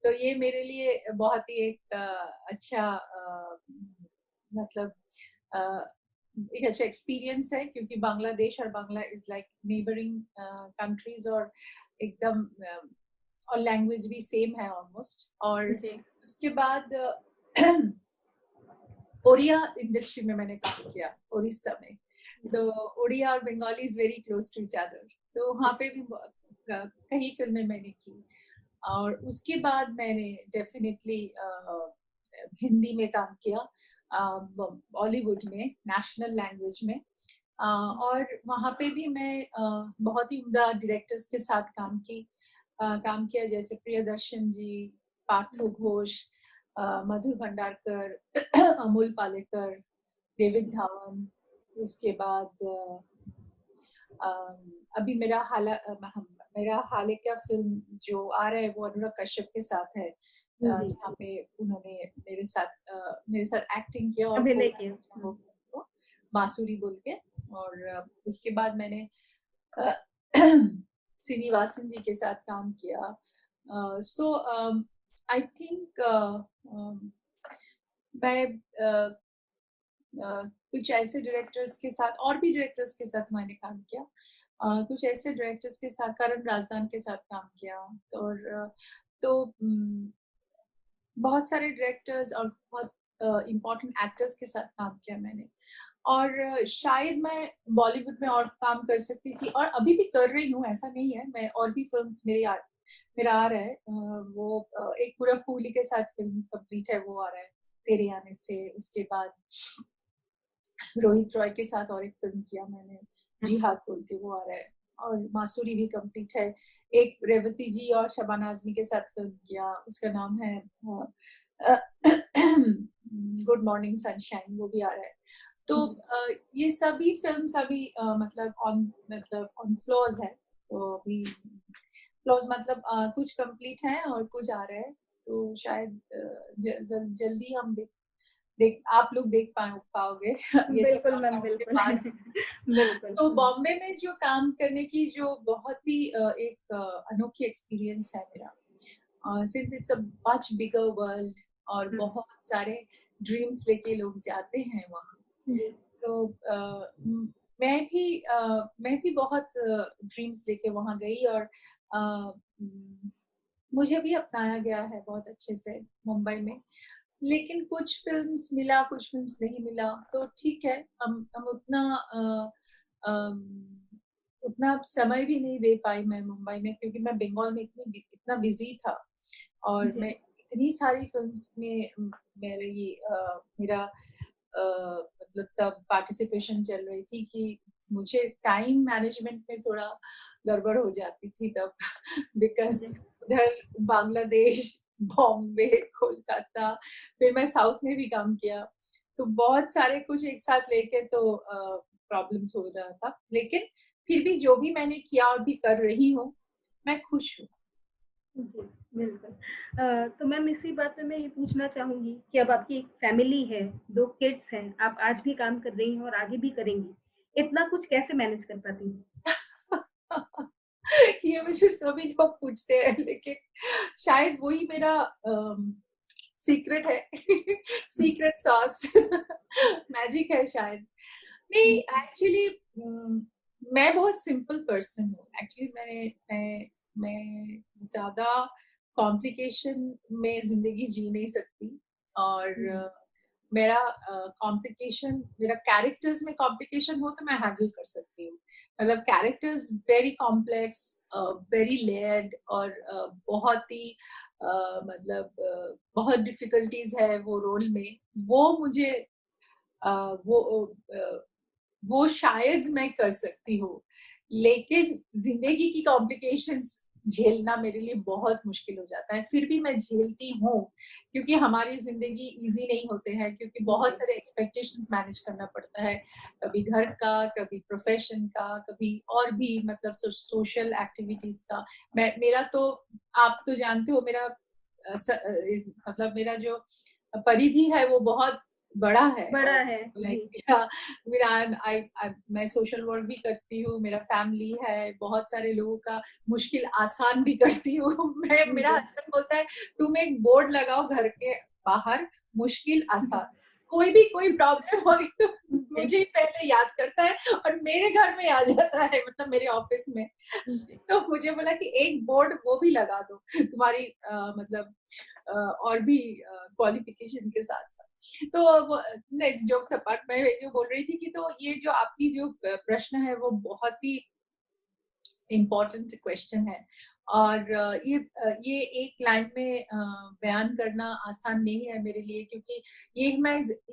Speaker 2: तो ये मेरे लिए बहुत ही एक अच्छा मतलब एक अच्छा एक्सपीरियंस है, क्योंकि बांग्लादेश और Bangla is like neighbouring countries. और एकदम और लैंग्वेज भी सेम है ऑलमोस्ट। और उसके बाद ओडिया इंडस्ट्री में मैंने काम किया उड़ीसा में। तो ओडिया और Bengali is very close to each other. तो वहाँ पे भी कई फिल्में मैंने की। और उसके बाद मैंने डेफिनेटली हिंदी में काम किया, बॉलीवुड में, नेशनल लैंग्वेज में। और वहाँ पे भी मैं बहुत ही उम्दा डायरेक्टर्स के साथ काम किया, जैसे प्रियदर्शन जी, पार्थो घोष, मधुर भंडारकर, अमोल पालेकर, डेविड धावन। उसके बाद अभी मेरा हाल का फिल्म जो आ रहा है वो अनुराग कश्यप के साथ है, जहाँ पे उन्होंने मेरे साथ एक्टिंग किया और
Speaker 1: अभिनय
Speaker 2: वो
Speaker 1: किया।
Speaker 2: फिल्म को बांसुरी बोल के। और उसके बाद मैंने श्रीनिवासन जी के साथ काम किया। सो आई थिंक मैं कुछ ऐसे डायरेक्टर्स के साथ, और भी डायरेक्टर्स के साथ मैंने काम किया। कुछ ऐसे डायरेक्टर्स के साथ, करण राजदान के साथ काम किया। और तो बहुत सारे डायरेक्टर्स और बहुत इम्पोर्टेंट एक्टर्स के साथ काम किया मैंने। और शायद मैं बॉलीवुड में और काम कर सकती थी, और अभी भी कर रही हूँ, ऐसा नहीं है। मैं और भी फिल्म्स मेरा आ रहा है। वो एक पूरब कोहली के साथ फिल्म कंप्लीट है, वो आ रहा है तेरे आने से। उसके बाद रोहित रॉय के साथ और एक फिल्म किया मैंने, जिहाद बोल के, वो आ रहा है। और मासूरी भी कंप्लीट है। एक रेवती जी और शबाना आजमी के साथ फिल्म किया, उसका नाम है गुड मॉर्निंग सनशाइन, वो भी आ रहा है। तो ये सभी फिल्म्स अभी मतलब ऑन फ्लोर्स है। तो अभी फ्लोर्स मतलब कुछ कंप्लीट है और कुछ आ रहा है। तो शायद जल्दी हम आप लोग देख पाओगे ये सब
Speaker 1: बिल्कुल मैम,
Speaker 2: लॉकडाउन के
Speaker 1: बिल्कुल।
Speaker 2: बाद।
Speaker 1: बिल्कुल।
Speaker 2: तो बॉम्बे में जो काम करने की जो बहुत ही एक अनोखी एक्सपीरियंस है मेरा, since it's a much bigger world और बहुत सारे ड्रीम्स लेके लोग जाते हैं वहाँ। तो मैं भी बहुत ड्रीम्स लेके वहाँ गई। और मुझे भी अपनाया गया है बहुत अच्छे से मुंबई में। लेकिन कुछ फिल्म्स मिला, कुछ फिल्म्स नहीं मिला, तो ठीक है। हम उतना समय भी नहीं दे पाई मैं मुंबई में, क्योंकि मैं बंगाल में इतना बिजी था। और मैं इतनी सारी फिल्म्स में मेरा मतलब तब पार्टिसिपेशन चल रही थी कि मुझे टाइम मैनेजमेंट में थोड़ा गड़बड़ हो जाती थी तब बिकॉज उधर बांग्लादेश, बॉम्बे, कोलकाता, फिर मैं साउथ में भी काम किया। तो बहुत सारे कुछ एक साथ लेके तो प्रॉब्लम्स हो रहा था। लेकिन फिर भी जो भी मैंने किया और भी कर रही हूँ, मैं खुश हूँ।
Speaker 1: जी, बिल्कुल। तो मैम इसी बात पे मैं ये पूछना चाहूँगी कि अब आपकी एक फैमिली है, 2 किड्स हैं, आप आज भी काम कर रही हैं और आगे भी करेंगी। इतना कुछ कैसे मैनेज कर पाती हैं?
Speaker 2: ये मुझे सभी लोग पूछते हैं, लेकिन शायद वही मेरा सीक्रेट है। सीक्रेट सॉस मैजिक है शायद। नहीं,
Speaker 1: हुँ,
Speaker 2: एक्चुअली मैं बहुत सिंपल पर्सन हूँ। एक्चुअली मैं ज़्यादा कॉम्प्लिकेशन में ज़िंदगी जी नहीं सकती, और
Speaker 1: हुँ,
Speaker 2: मेरा कॉम्प्लिकेशन, मेरा कैरेक्टर्स में कॉम्प्लिकेशन हो तो मैं हैंडल कर सकती हूँ। मतलब characters very complex, very layered, और बहुत ही बहुत डिफिकल्टीज है वो रोल में। वो मुझे अ, वो वो शायद मैं कर सकती हूँ, लेकिन जिंदगी की कॉम्प्लिकेशंस झेलना मेरे लिए बहुत मुश्किल हो जाता है। फिर भी मैं झेलती हूँ, क्योंकि हमारी जिंदगी इजी नहीं होते हैं, क्योंकि बहुत
Speaker 1: जी,
Speaker 2: सारे एक्सपेक्टेशंस मैनेज करना पड़ता है। कभी घर का, कभी प्रोफेशन का, कभी और भी मतलब सोशल एक्टिविटीज का। मेरा तो, आप तो जानते हो, मेरा मतलब मेरा जो परिधि है वो बहुत बड़ा है।
Speaker 1: बड़ा
Speaker 2: और
Speaker 1: है।
Speaker 2: लाइक
Speaker 1: जी,
Speaker 2: मेरा मैं सोशल वर्क भी करती हूँ, मेरा फैमिली है, बहुत सारे लोगों का मुश्किल आसान भी करती हूँ। मैं, मेरा
Speaker 1: जी,
Speaker 2: हस्बैंड बोलता है तुम एक बोर्ड लगाओ घर के बाहर, मुश्किल आसान, कोई भी कोई प्रॉब्लम होगी तो
Speaker 1: जी,
Speaker 2: मुझे ही पहले याद करता है और मेरे घर में आ जाता है, मतलब मेरे ऑफिस में।
Speaker 1: जी,
Speaker 2: तो मुझे बोला कि एक बोर्ड वो भी लगा दो तुम्हारी मतलब और भी क्वालिफिकेशन के साथ साथ। तो वो, नहीं, जोक्स अपार्ट, मैं जो बोल रही थी कि तो ये जो आपकी जो प्रश्न है वो बहुत ही इम्पोर्टेंट क्वेश्चन है। और ये एक लाइन में बयान करना आसान नहीं है मेरे लिए, क्योंकि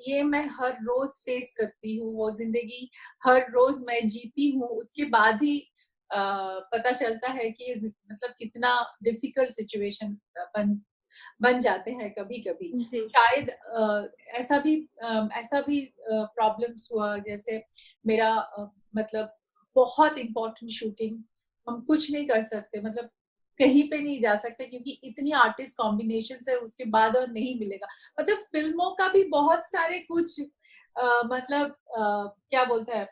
Speaker 2: ये मैं हर रोज फेस करती हूँ। वो जिंदगी हर रोज मैं जीती हूँ, उसके बाद ही पता चलता है कि ये मतलब कितना डिफिकल्ट सिचुएशन बन बन जाते हैं कभी कभी।
Speaker 1: जी,
Speaker 2: शायद ऐसा भी प्रॉब्लम्स हुआ, जैसे मेरा मतलब बहुत इम्पोर्टेंट शूटिंग, हम कुछ नहीं कर सकते, मतलब कहीं पे नहीं जा सकते, क्योंकि इतनी आर्टिस्ट कॉम्बिनेशन है, उसके बाद और नहीं मिलेगा। मतलब फिल्मों का भी बहुत सारे कुछ मतलब क्या बोलते हैं,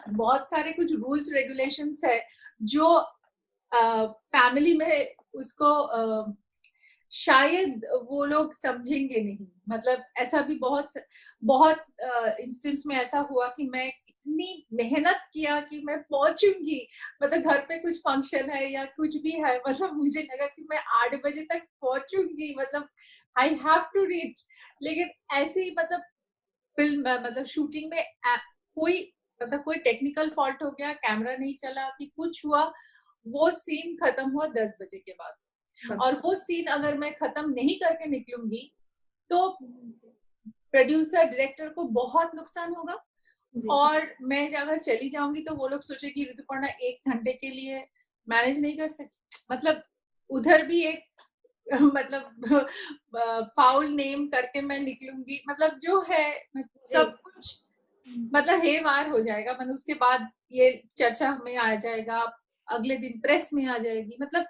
Speaker 2: बहुत सारे कुछ रूल्स रेगुलेशंस है जो फैमिली में उसको शायद वो लोग समझेंगे नहीं। मतलब ऐसा भी बहुत इंस्टेंस में ऐसा हुआ कि मैं इतनी मेहनत किया कि मैं पहुंचूंगी, मतलब घर पे कुछ फंक्शन है या कुछ भी है, मतलब मुझे लगा कि मैं 8 बजे तक पहुंचूंगी, मतलब आई हैव टू रीच। लेकिन ऐसे ही मतलब फिल्म मतलब शूटिंग में कोई मतलब कोई टेक्निकल फॉल्ट हो गया, कैमरा नहीं चला कि कुछ हुआ, वो सीन खत्म हुआ 10 बजे के बाद। और वो सीन अगर मैं खत्म नहीं करके निकलूंगी तो प्रोड्यूसर डायरेक्टर को बहुत नुकसान होगा।
Speaker 1: जी,
Speaker 2: और मैं अगर चली जाऊंगी तो वो लोग सोचेंगे ऋतुपर्णा 1 घंटे के लिए मैनेज नहीं कर सकती, मतलब उधर भी एक मतलब फाउल नेम करके मैं निकलूंगी, मतलब जो है
Speaker 1: जी,
Speaker 2: सब कुछ मतलब हेमार हो जाएगा। मतलब उसके बाद ये चर्चा में आ जाएगा, अगले दिन प्रेस में आ जाएगी, मतलब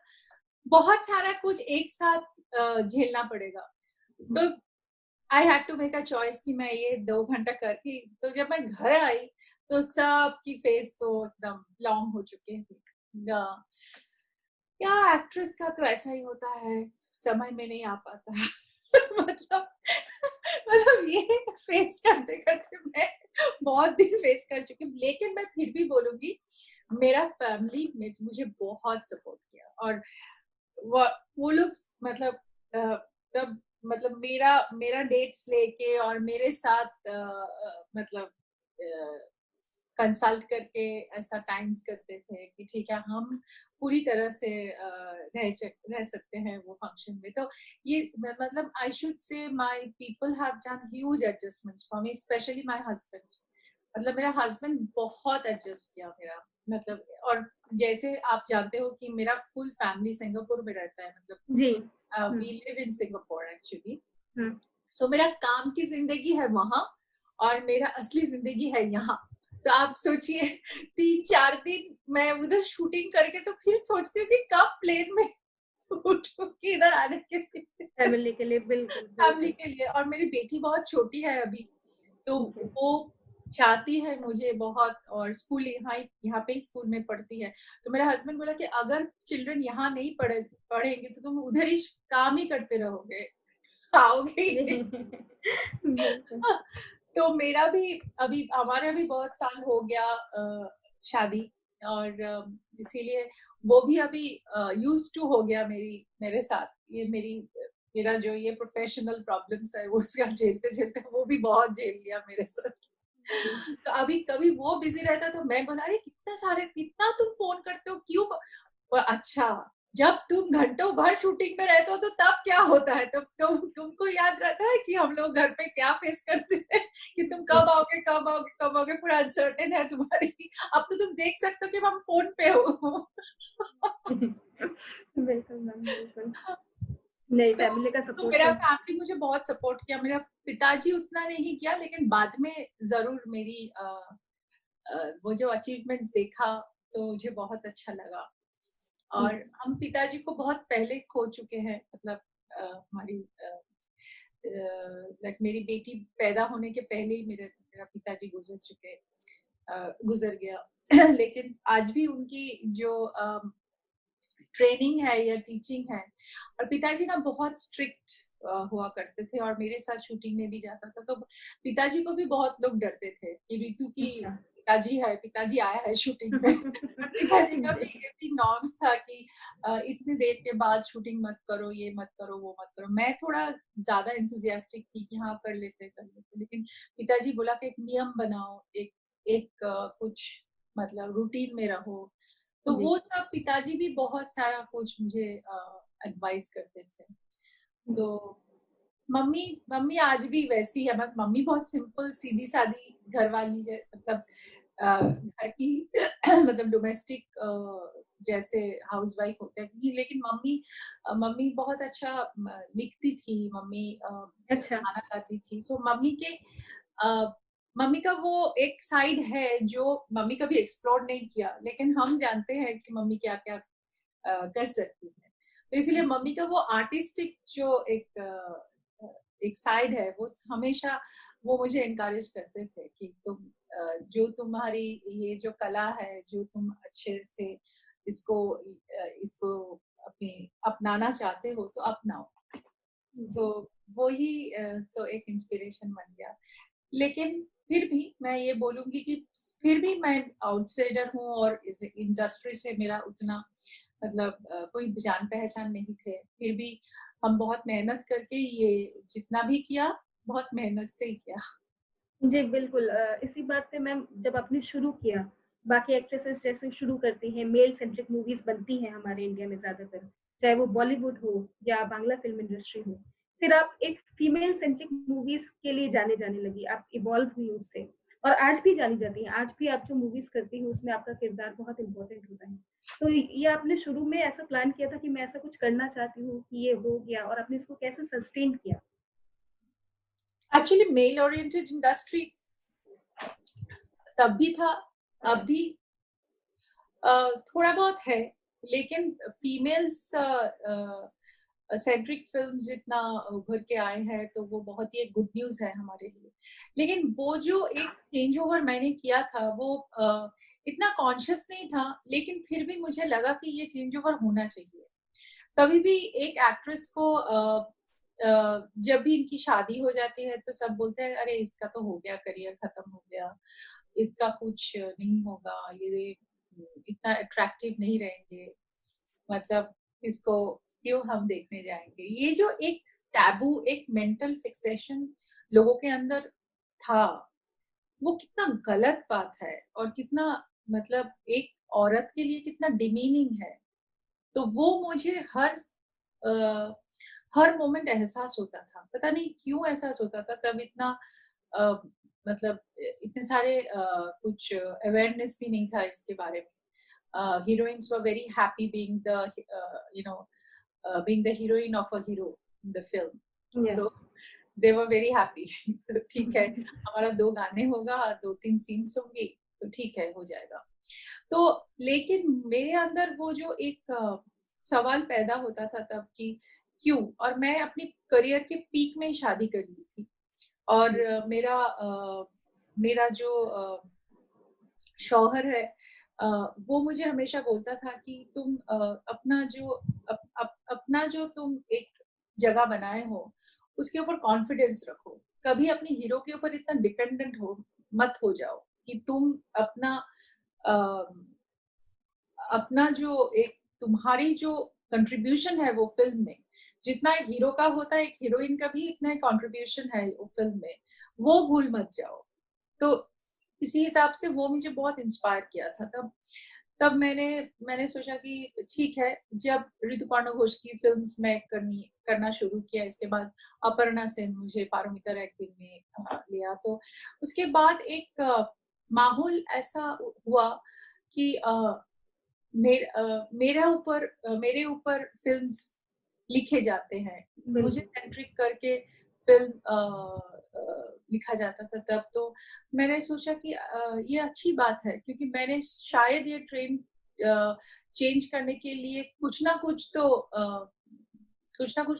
Speaker 2: बहुत सारा कुछ एक साथ झेलना पड़ेगा। तो I had to make a choice कि मैं ये 2 घंटा करके, तो जब मैं घर आई तो सबकी फेस तो एकदम लॉन्ग हो चुके थे। क्या एक्ट्रेस का तो ऐसा ही होता है, समय में नहीं आ पाता। मतलब मतलब ये फेस करते करते मैं बहुत दिन फेस कर चुकी हूँ, लेकिन मैं फिर भी बोलूंगी मेरा फैमिली में मुझे बहुत सपोर्ट किया। और वो वो लोग मतलब तब मतलब मेरा मेरा डेट्स लेके और मेरे साथ मतलब कंसल्ट करके ऐसा टाइम्स करते थे कि ठीक है हम पूरी तरह से रह सकते हैं वो फंक्शन में। तो ये मतलब I should say my people have done huge adjustments for me, specially my husband. मतलब मेरा हस्बैंड बहुत एडजस्ट किया मेरा, मतलब। और जैसे आप जानते हो कि मेरा फुल फैमिली सिंगापुर में रहता है,
Speaker 1: जी,
Speaker 2: मतलब
Speaker 1: हुँ,
Speaker 2: we live in Singapore actually.
Speaker 1: हुँ,
Speaker 2: सो मेरा काम की जिंदगी है वहां और मेरा असली जिंदगी है यहाँ। तो आप सोचिए 3-4 दिन मैं उधर शूटिंग करके तो फिर सोचती हूँ कि कब प्लेन में उठूं कि इधर आने के लिए,
Speaker 1: फैमिली के लिए बिल्कुल,
Speaker 2: फैमिली
Speaker 1: बिल्कुल।
Speaker 2: के लिए। और मेरी बेटी बहुत छोटी है अभी, तो
Speaker 1: जी।
Speaker 2: वो चाहती है मुझे बहुत, और स्कूल यहाँ पे ही स्कूल में पढ़ती है। तो मेरा हस्बैंड बोला कि अगर चिल्ड्रन यहाँ नहीं पढ़ेंगे तो तुम उधर ही काम ही करते रहोगे, आओगे ही नहीं।
Speaker 1: बिल्कुल।
Speaker 2: तो मेरा भी अभी, हमारे भी बहुत साल हो गया शादी, और इसीलिए वो भी अभी यूज टू हो गया मेरे साथ। ये मेरा जो ये प्रोफेशनल प्रॉब्लम्स है वो उसका झेलते झेलते वो भी बहुत झेल लिया मेरे साथ।
Speaker 1: जी।
Speaker 2: तो अभी कभी वो बिजी रहता तो मैं बोला, अरे कितना तुम फोन करते हो क्यों? अच्छा, जब तुम घंटों भर शूटिंग में रहते हो तो तब क्या होता है? तब तुमको याद रहता है कि हम लोग घर पे क्या फेस करते हैं, कि तुम कब आओगे, कब आओगे, कब आओगे, पूरा अनसर्टेन है तुम्हारी। अब तो तुम देख सकते हो कि हम फोन पे हो।
Speaker 1: बिल्कुल मैम, बिल्कुल। नहीं,
Speaker 2: तो
Speaker 1: फैमिली का
Speaker 2: तो
Speaker 1: सपोर्ट
Speaker 2: मेरा
Speaker 1: तो
Speaker 2: फैमिली मुझे बहुत सपोर्ट किया। मेरा पिताजी उतना नहीं किया, लेकिन बाद में जरूर मेरी वो जो अचीवमेंट्स देखा तो मुझे बहुत अच्छा लगा। और हम पिताजी को बहुत पहले खो चुके हैं, मतलब हमारी लाइक मेरी बेटी पैदा होने के पहले ही मेरा पिताजी गुजर गया। लेकिन आज भी उनकी जो ट्रेनिंग है या टीचिंग है, और पिताजी ना बहुत स्ट्रिक्ट हुआ करते थे, और मेरे साथ शूटिंग में भी जाता था तो पिताजी को भी बहुत लोग डरते थे कि रितु की
Speaker 1: अच्छा।
Speaker 2: पिताजी आया है शूटिंग में। और पिताजी का भी
Speaker 1: जी।
Speaker 2: ये भी नॉर्म्स था कि इतने देर के बाद शूटिंग मत करो, ये मत करो, वो मत करो। मैं थोड़ा ज्यादा एंथुजियास्टिक थी कि हाँ कर लेते, लेकिन पिताजी बोला कि एक नियम बनाओ, एक एक कुछ मतलब रूटीन में रहो। तो
Speaker 1: जी।
Speaker 2: वो सब पिताजी भी बहुत सारा कुछ मुझे एडवाइस करते थे। तो मम्मी मम्मी आज भी वैसी है, बट मम्मी बहुत सिंपल सीधी सादी घर वाली मतलब घर की मतलब डोमेस्टिक जैसे हाउसवाइफ होते हैं। लेकिन मम्मी बहुत अच्छा लिखती थी, मम्मी
Speaker 1: अच्छा।
Speaker 2: गाना गाती थी। सो मम्मी का वो एक साइड है जो मम्मी कभी एक्सप्लोर नहीं किया, लेकिन हम जानते हैं कि मम्मी क्या क्या कर सकती है। तो इसीलिए मम्मी का वो आर्टिस्टिक जो एक साइड है वो हमेशा वो मुझे इनकरेज करते थे कि तुम जो तुम्हारी ये जो कला है, जो तुम अच्छे से इसको इसको अपनाना चाहते हो तो अपनाओ। तो वो ही तो एक इंस्पिरेशन बन गया। लेकिन फिर भी मैं ये बोलूंगी कि फिर भी मैं आउटसाइडर हूँ, और इस इंडस्ट्री से मेरा उतना मतलब कोई जान पहचान नहीं थे। फिर भी हम बहुत मेहनत करके ये जितना भी किया, बहुत मेहनत से ही किया।
Speaker 1: जी, बिल्कुल। इसी बात पे मैम, जब आपने शुरू किया, बाकी एक्ट्रेसेस जैसे शुरू करती हैं, मेल सेंट्रिक मूवीज़ बनती हैं हमारे इंडिया में ज़्यादातर, चाहे वो बॉलीवुड हो या बांग्ला फ़िल्म इंडस्ट्री हो। फिर आप एक फीमेल सेंट्रिक मूवीज़ के लिए जाने लगी, आप इवॉल्व हुई उससे और आज भी जानी जाती हैं। आज भी आप जो मूवीज़ करती हैं, उसमें आपका किरदार बहुत इम्पोर्टेंट होता है। तो ये आपने शुरू में ऐसा प्लान किया था कि मैं ऐसा कुछ करना चाहती हूँ, कि ये हो गया और आपने इसको कैसे सस्टेन किया?
Speaker 2: एक्चुअली मेल ओरिएंटेड इंडस्ट्री तब भी था, अब भी थोड़ा बहुत है, लेकिन फीमेल्स सेंट्रिक फिल्म्स जितना उभर के आए हैं तो वो बहुत ही एक गुड न्यूज है हमारे लिए। लेकिन वो जो एक चेंज ओवर मैंने किया था वो इतना कॉन्शियस नहीं था, लेकिन फिर भी मुझे लगा कि ये चेंज ओवर होना चाहिए। कभी भी एक एक्ट्रेस को जब भी इनकी शादी हो जाती है तो सब बोलते हैं अरे इसका तो हो गया, करियर खत्म हो गया, इसका कुछ नहीं होगा, ये इतना अट्रैक्टिव नहीं रहेंगे, मतलब इसको क्यों हम देखने जाएंगे। ये जो एक टैबू, एक मेंटल फिक्सेशन लोगों के अंदर था, वो कितना गलत बात है, और कितना मतलब एक औरत के लिए कितना डिमीनिंग है। तो वो मुझे अ, हर मोमेंट एहसास होता था, पता नहीं क्यों एहसास होता था तब इतना अ, मतलब इतने सारे कुछ अवेयरनेस भी नहीं था इसके बारे में। heroines were very happy being the you know being the heroine of a hero in the film,
Speaker 1: या
Speaker 2: so they were very happy। तो ठीक है, हमारा 2 गाने होगा, 2-3 सीन्स होंगे, तो ठीक है, हो जाएगा। तो लेकिन मेरे अंदर वो जो एक सवाल पैदा होता था तब कि क्यों। और मैं अपनी करियर के पीक में ही शादी कर ली थी। और मेरा जो शौहर है, वो मुझे हमेशा बोलता था कि तुम अपना जो तुम एक जगह बनाए हो उसके ऊपर कॉन्फिडेंस रखो। कभी अपने हीरो के ऊपर इतना डिपेंडेंट मत हो जाओ कि तुम अ, अपना जो एक तुम्हारी जो कंट्रीब्यूशन है वो फिल्म में, जितना एक हीरो का होता है एक हीरोइन का भी इतना कंट्रीब्यूशन है वो फिल्म में, वो भूल मत जाओ। तो इसी हिसाब से वो मुझे बहुत इंस्पायर किया था। तब तब मैंने सोचा कि ठीक है। जब ऋतुपर्णा घोष की फिल्म्स में करना शुरू किया, इसके बाद अपर्णा सेन मुझे पारोमिता एक दिन में लिया, तो उसके बाद एक माहौल ऐसा हुआ कि मेरे ऊपर फिल्म्स लिखे जाते हैं, मुझे सेंट्रिक करके फिल्म लिखा जाता था तब। तो मैंने सोचा कि ये अच्छी बात है, क्योंकि मैंने शायद ये ट्रेंड चेंज करने के लिए कुछ ना कुछ तो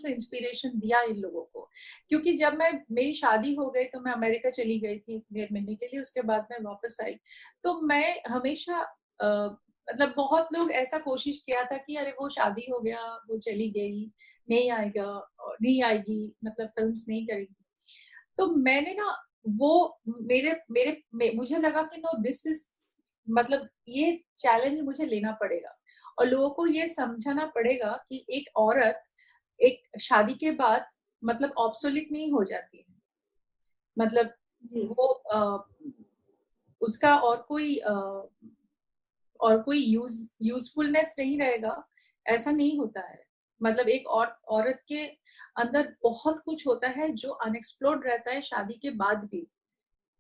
Speaker 2: इंस्पिरेशन दिया इन लोगों को। क्योंकि जब मेरी शादी हो गई तो मैं अमेरिका चली गई थी 1.5 महीने के लिए, उसके बाद मैं वापस आई। तो मैं हमेशा मतलब बहुत लोग ऐसा कोशिश किया था कि अरे वो शादी हो गया, वो चली गई, नहीं आएगी, मतलब फिल्म्स नहीं करेगी। तो मैंने ना वो मुझे लगा कि नो, दिस इज मतलब ये चैलेंज मुझे लेना पड़ेगा और लोगों को ये समझाना पड़ेगा कि एक औरत एक शादी के बाद मतलब ऑब्सोलेट नहीं हो जाती है। मतलब वो उसका और कोई यूजफुलनेस नहीं रहेगा, ऐसा नहीं होता है। मतलब एक औरत के अंदर बहुत कुछ होता है जो अनएक्सप्लोर्ड रहता है शादी के बाद भी।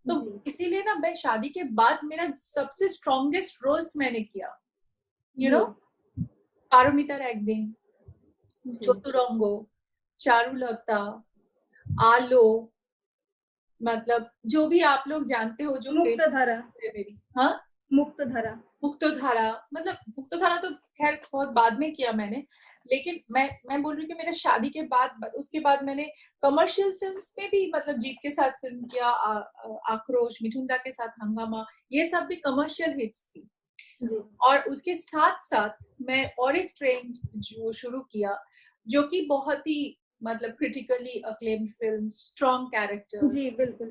Speaker 2: तो इसीलिए ना मैं शादी के बाद मेरा सबसे स्ट्रॉन्गेस्ट रोल्स मैंने किया, यू नो, पारोमिता रैगदिन, चतुरंगो, चारुलता, आलो, मतलब जो भी आप लोग जानते हो, जो
Speaker 1: मुक्तधारा
Speaker 2: है मेरी। हाँ,
Speaker 1: मुक्तधारा
Speaker 2: मतलब मुक्तधारा तो खैर बहुत बाद में किया मैंने, लेकिन मैं बोल रही हूँ कि मेरे शादी के बाद उसके बाद मैंने कमर्शियल फिल्म्स में भी, मतलब जीत के साथ फिल्म किया, आक्रोश, मिठुन दा के साथ हंगामा, ये सब भी कमर्शियल हिट्स थी। और उसके साथ साथ मैं और एक ट्रेंड जो शुरू किया, जो कि बहुत ही मतलब critically acclaimed film, strong characters.
Speaker 1: जी बिल्कुल।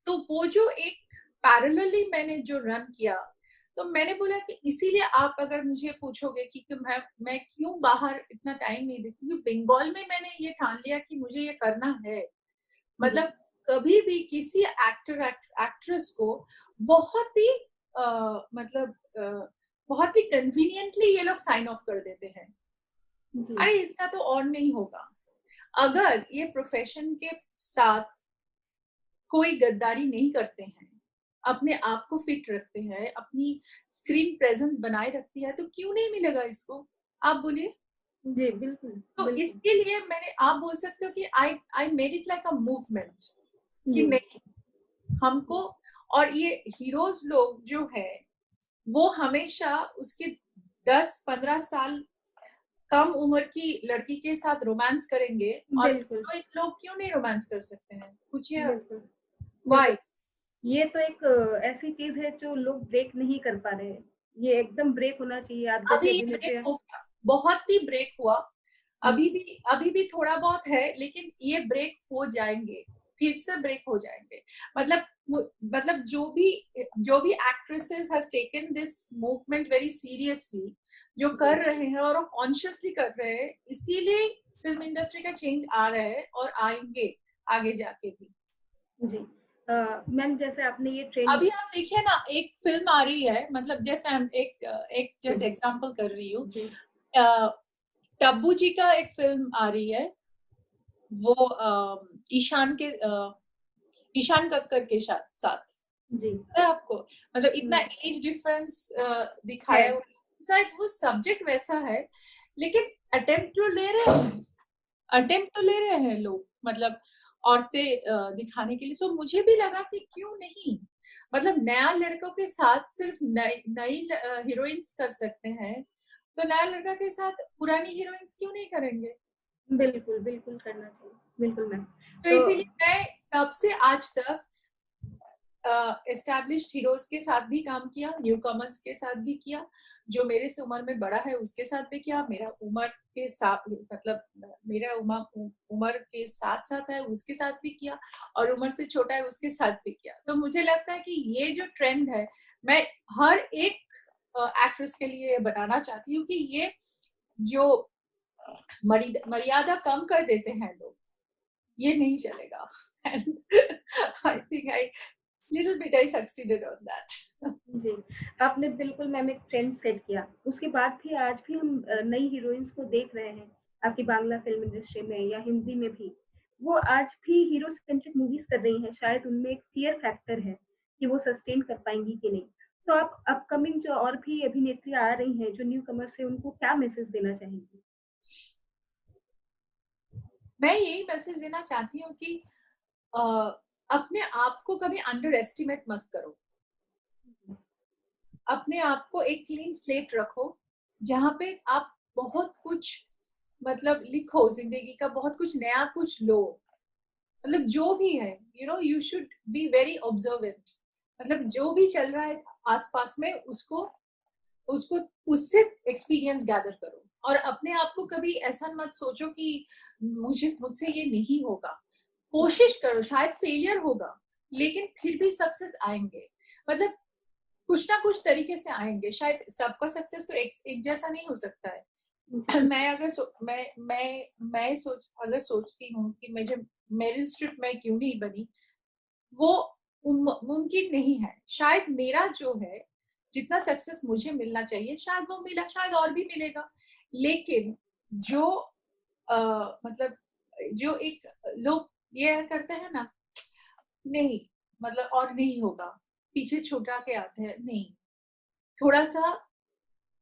Speaker 2: तो वो जो एक पैरेलली मैंने जो रन किया, तो मैंने बोला कि इसीलिए आप अगर मुझे पूछोगे कि मैं क्यों बाहर इतना टाइम नहीं देती, क्योंकि बंगाल में मैंने ये ठान लिया कि मुझे ये करना है। मतलब कभी भी किसी एक्ट्रेस को बहुत ही बहुत ही कन्वीनियंटली ये लोग साइन ऑफ कर देते हैं, अरे इसका तो और नहीं होगा। अगर ये प्रोफेशन के साथ कोई गद्दारी नहीं करते हैं, अपने आप को फिट रखते हैं, अपनी स्क्रीन प्रेजेंस बनाए रखती है, तो क्यों नहीं मिलेगा इसको? आप बोलिए।
Speaker 1: जी बिल्कुल।
Speaker 2: तो इसके लिए आप बोल सकते हो कि I made it like a movement कि नहीं, हमको, और ये हीरोज लोग जो है वो हमेशा उसके 10-15 साल कम उम्र की लड़की के साथ रोमांस करेंगे, और तो लोग क्यों नहीं रोमांस कर सकते हैं? पूछिए वाई।
Speaker 1: ये तो एक ऐसी चीज है जो लोग ब्रेक नहीं कर पा रहे हैं, ये एकदम ब्रेक होना चाहिए। आप
Speaker 2: अभी ब्रेक हो गया, बहुत ही ब्रेक हुआ, अभी भी थोड़ा बहुत है, लेकिन ये ब्रेक हो जाएंगे, फिर से ब्रेक हो जाएंगे। मतलब जो भी actresses has taken this movement very seriously, जो कर रहे हैं और वो कॉन्शियसली कर रहे हैं, इसीलिए फिल्म इंडस्ट्री का चेंज आ रहा है और आएंगे आगे जाके भी।
Speaker 1: जी मैम, जैसे आपने ये ट्रेंड,
Speaker 2: अभी आप देखिए ना, एक फिल्म आ रही है, मतलब जस्ट आई एम एक जस्ट एग्जांपल कर रही हूँ, टब्बू जी का एक फिल्म आ रही है, वो ईशान कक्कर के साथ
Speaker 1: जी
Speaker 2: है आपको, मतलब इतना एज डिफरेंस दिखाया, शायद वो सब्जेक्ट वैसा है, लेकिन अटेम्प्ट तो ले रहे हैं लोग, मतलब औरतें दिखाने के लिए। सो मुझे भी लगा कि क्यों नहीं, मतलब नया लड़कों के साथ सिर्फ नई हीरोइंस कर सकते हैं, तो नया लड़का के साथ पुरानी हीरोइंस क्यों नहीं करेंगे?
Speaker 1: बिल्कुल, बिल्कुल करना चाहिए। बिल्कुल मैम।
Speaker 2: तो
Speaker 1: तो
Speaker 2: इसीलिए मैं तब से आज तक एस्टैब्लिश्ड हीरोज के साथ भी काम किया, न्यू कमर्स के साथ भी किया, जो मेरे से उम्र में बड़ा है उसके साथ भी किया, मेरा उम्र के साथ मतलब मेरा उम्र के साथ साथ है उसके साथ भी किया, और उम्र से छोटा है उसके साथ भी किया। तो मुझे लगता है कि ये जो ट्रेंड है मैं हर एक एक्ट्रेस के लिए बनाना चाहती हूँ कि ये जो मर्यादा कम कर देते हैं लोग, ये नहीं चलेगा। And I think I little bit I succeeded on that.
Speaker 1: जी, आपने बिल्कुल मैम एक ट्रेंड सेट किया। उसके बाद भी आज भी हम नई हीरोइन्स को देख रहे हैं, आपकी बांग्ला फ़िल्म इंडस्ट्री में या हिंदी में भी। वो आज भी हीरो सेंट्रिक मूवीज़ कर रही हैं, शायद उनमें एक फ़ियर फैक्टर है कि वो सस्टेन कर पाएँगी कि नहीं। तो आप अपकमिंग जो और भी अभिनेत्री आ रही हैं, जो न्यू कमर्स हैं, उनको क्या मैसेज देना चाहेंगी?
Speaker 2: मैं यही मैसेज देना चाहती हूँ कि अपने आप को कभी अंडर एस्टिमेट मत करो। अपने आप को एक क्लीन स्लेट रखो, जहाँ पे आप बहुत कुछ मतलब लिखो, जिंदगी का बहुत कुछ नया कुछ लो। मतलब जो भी है, you should be very observant. मतलब जो भी चल रहा है आसपास में, उसको उसको उससे एक्सपीरियंस गैदर करो, और अपने आप को कभी ऐसा मत सोचो कि मुझसे ये नहीं होगा। कोशिश करो, शायद फेलियर होगा लेकिन फिर भी सक्सेस आएंगे। मतलब कुछ ना कुछ तरीके से आएंगे। शायद सबका सक्सेस तो एक जैसा नहीं हो सकता है। मैं अगर मैं सोचती हूँ कि मुझे मेरिल स्ट्रीप में क्यों नहीं बनी, वो मुमकिन नहीं है। शायद मेरा जो है, जितना सक्सेस मुझे मिलना चाहिए शायद वो मिला, शायद और भी मिलेगा। लेकिन जो मतलब जो एक लोग ये करते हैं ना, नहीं मतलब और नहीं होगा, पीछे छुटा के आते हैं, नहीं, थोड़ा सा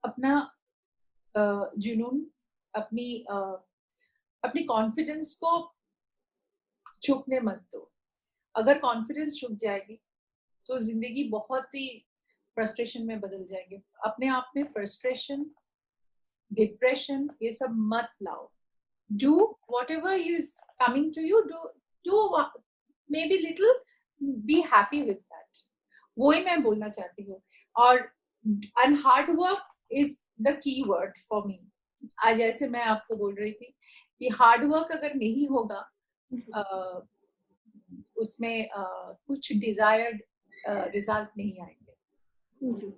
Speaker 2: अपना जुनून, अपनी अपनी कॉन्फिडेंस को झुकने मत दो। अगर कॉन्फिडेंस झुक जाएगी तो जिंदगी बहुत ही फ्रस्ट्रेशन में बदल जाएंगे। अपने आप में फ्रस्ट्रेशन, डिप्रेशन ये सब मत लाओ। Do whatever is coming to you, do maybe little, be happy with that। वो ही मैं बोलना चाहती हूँ। और and hard work is the key word for me। आज जैसे मैं आपको बोल रही थी कि हार्ड वर्क अगर नहीं होगा, उसमें कुछ डिजायर्ड रिजल्ट नहीं आएंगे।
Speaker 1: जी।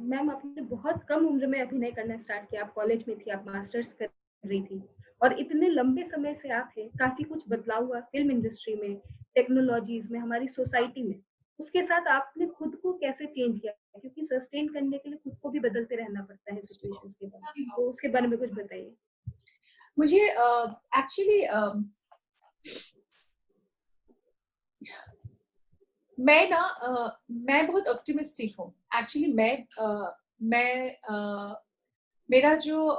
Speaker 1: मैम आपने बहुत कम उम्र में अभिनय करना स्टार्ट किया। आप कॉलेज में थी, आप मास्टर्स कर रही थी और इतने लंबे समय से आप हैं, काफ़ी कुछ बदलाव हुआ फ़िल्म इंडस्ट्री में, टेक्नोलॉजीज़ में, हमारी सोसाइटी में। उसके साथ आपने खुद को कैसे चेंज किया? क्योंकि सस्टेन करने के लिए खुद को भी बदलते रहना पड़ता है सिचुएशंस के बाद। तो उसके बारे में कुछ बताइए।
Speaker 2: मुझे एक्चुअली मैं बहुत ऑप्टिमिस्टिक हूँ। एक्चुअली मेरा जो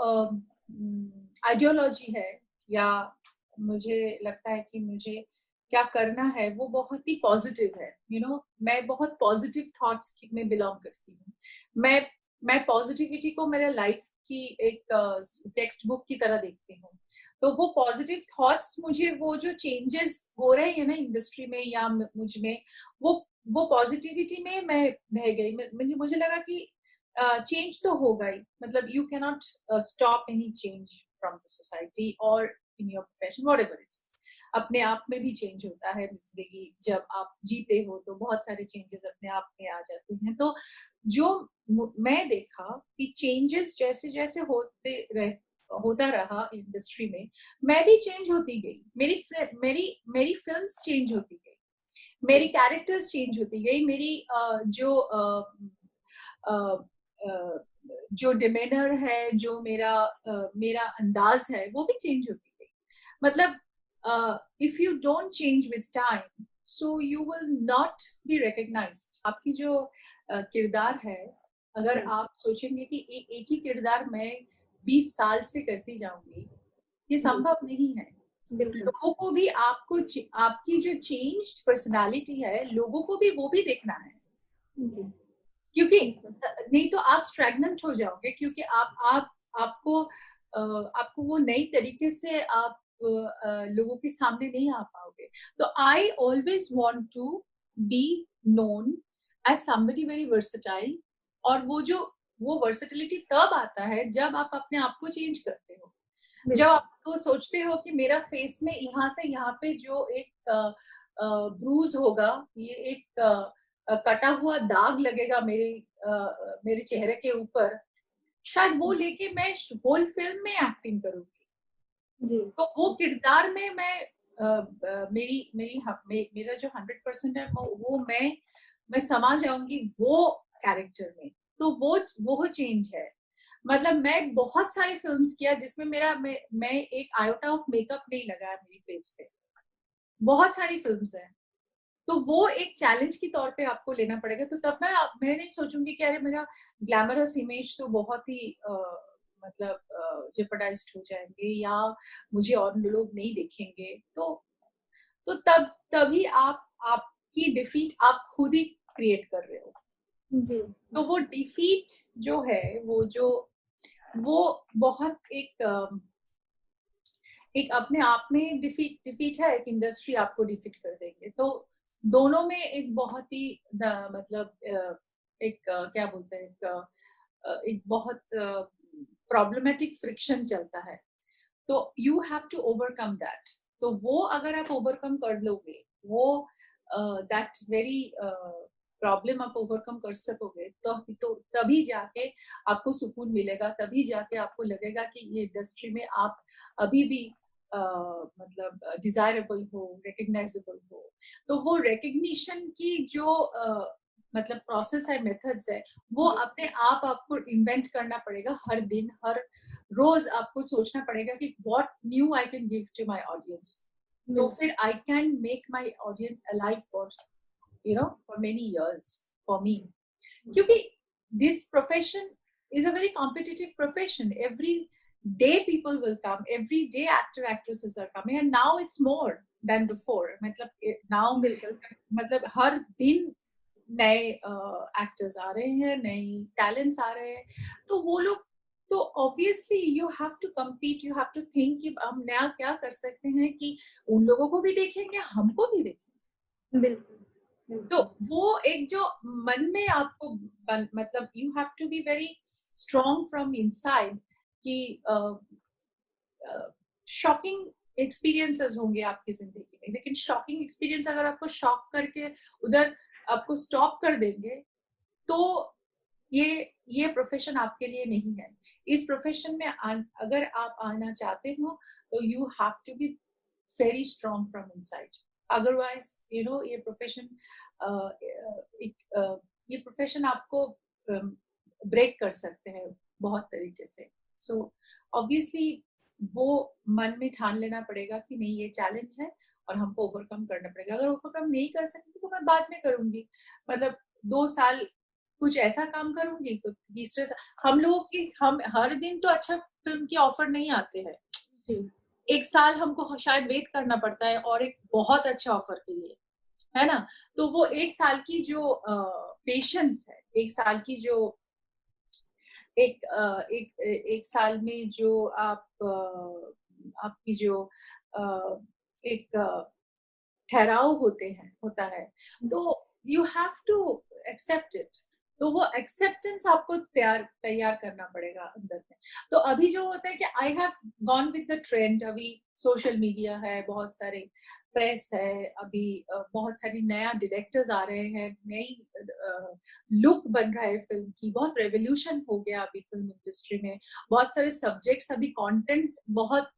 Speaker 2: आइडियोलॉजी है, या मुझे लगता है कि मुझे क्या करना है, वो बहुत ही पॉजिटिव है। मैं बहुत पॉजिटिव थॉट्स में बिलोंग करती हूँ। मैं पॉजिटिविटी को मेरे लाइफ की एक टेक्स्ट बुक की तरह देखती हूँ। तो वो पॉजिटिव थॉट्स मुझे, वो जो चेंजेस हो रहे हैं ना इंडस्ट्री में या मुझ में, वो पॉजिटिविटी में मैं बह गई। मुझे लगा कि चेंज तो होगा ही। मतलब you can not stop any change from the society और in your profession, whatever it is. अपने आप में भी चेंज होता है जिंदगी। जब आप जीते हो तो बहुत सारे चेंजेस अपने आप में आ जाते हैं। तो जो मैं देखा कि चेंजेस जैसे जैसे होता रहा इंडस्ट्री में, मैं भी चेंज होती गई। मेरी फिल्म्स चेंज होती गई, मेरी कैरेक्टर्स चेंज होती गई, मेरी जो डिमेनर है, जो मेरा अंदाज है, वो भी चेंज होती गई। मतलब if you don't change with time, so you will not be recognised. आपकी जो किरदार है, अगर आप सोचेंगे कि एक ही किरदार मैं 20 साल से करती जाऊंगी, ये संभव नहीं है। लोगों को भी आपकी जो चेंज्ड पर्सनालिटी है, लोगों को भी वो भी देखना है क्योंकि नहीं तो आप स्ट्रैगनेंट हो जाओगे, क्योंकि आपको वो नई तरीके से आप लोगों के सामने नहीं आ पाओगे। तो I always want to be known as somebody very versatile, और वो वर्सेटिलिटी तब आता है जब आप अपने आप को चेंज करते हो, जब आपको सोचते हो कि मेरा फेस में यहाँ से यहाँ पे जो एक ब्रूज होगा, ये एक कटा हुआ दाग लगेगा मेरे चेहरे के ऊपर, शायद वो लेके मैं होल फिल्म में एक्टिंग करूंगी। तो वो किरदार में मैं मेरा जो 100% है वो मैं समा जाऊंगी वो कैरेक्टर में। तो वो चेंज है। मतलब मैं बहुत सारी फिल्म्स किया जिसमें मैं एक आयोटा ऑफ मेकअप नहीं लगाया मेरी फेस पे, बहुत सारी फिल्म्स हैं। तो वो एक चैलेंज के तौर पे आपको लेना पड़ेगा। तो तब मैं नहीं सोचूंगी कि अरे मेरा ग्लैमरस इमेज तो बहुत ही मतलब जेपरडाइज्ड हो जाएंगे या मुझे और लोग नहीं देखेंगे। तो तभी आपकी डिफीट आप खुद ही क्रिएट कर रहे हो। तो वो डिफीट जो है वो बहुत एक अपने आप में डिफीट है। एक इंडस्ट्री आपको डिफीट कर देंगे। तो दोनों में एक बहुत ही मतलब एक क्या बोलते हैं, एक बहुत प्रॉब्लमेटिक फ्रिक्शन चलता है। तो you have to overcome that. तो वो अगर आप ओवरकम कर लोगे, वो दैट वेरी प्रॉब्लम आप ओवरकम कर सकोगे, तो तभी जाके आपको सुकून मिलेगा, तभी जाके आपको लगेगा कि ये इंडस्ट्री में आप अभी भी मतलब डिजायरेबल हो, रिकग्नाइजेबल हो। तो वो रिकग्निशन की जो मतलब प्रोसेस है, मेथड्स है, वो अपने आप आपको इन्वेंट करना पड़ेगा। हर दिन हर रोज आपको सोचना पड़ेगा कि what new I can give to my audience. तो फिर I can make my audience alive for for many years for me, क्योंकि this profession is a very competitive profession. Every day people will come, every day actresses are coming, and now it's more than before. मतलब now मतलब हर दिन नए actors आ रहे हैं, नए talents आ रहे हैं। तो वो लोग तो obviously you have to compete, you have to think कि हम नया क्या कर सकते हैं कि उन लोगों को भी देखेंगे, हमको भी देखेंगे।
Speaker 1: बिल्कुल।
Speaker 2: तो वो एक जो मन में आपको मतलब you have to be very strong from inside कि शॉकिंग एक्सपीरियंसेस होंगे आपकी जिंदगी में, लेकिन शॉकिंग एक्सपीरियंस अगर आपको शॉक करके उधर आपको स्टॉप कर देंगे तो ये प्रोफेशन आपके लिए नहीं है। इस प्रोफेशन में अगर आप आना चाहते हो तो you have to be very strong from inside. Otherwise ये प्रोफेशन ये प्रोफेशन आपको ब्रेक कर सकते हैं बहुत तरीके से। सो ऑब्वियसली वो मन में ठान लेना पड़ेगा कि नहीं, ये चैलेंज है और हमको ओवरकम करना पड़ेगा। अगर ओवरकम नहीं कर सकती तो मैं बाद में करूंगी, मतलब 2 साल कुछ ऐसा काम करूंगी तो तीसरे साल हम हर दिन तो अच्छा फिल्म की ऑफर नहीं आते हैं। 1 साल हमको शायद वेट करना पड़ता है और एक बहुत अच्छा ऑफर के लिए, है ना। तो वो 1 साल की जो पेशेंस है, 1 साल की जो एक साल में जो आपकी जो एक ठहराव होता है, तो you have to accept it. तो वो एक्सेप्टेंस आपको तैयार करना पड़ेगा अंदर में। तो अभी जो होता है कि I have gone with the trend. अभी सोशल मीडिया है, बहुत सारे प्रेस है, अभी बहुत सारी नया डायरेक्टर्स आ रहे हैं, नई लुक बन रहा है फिल्म की, बहुत रेवोल्यूशन हो गया अभी फिल्म इंडस्ट्री में। बहुत सारे सब्जेक्ट्स, अभी कंटेंट बहुत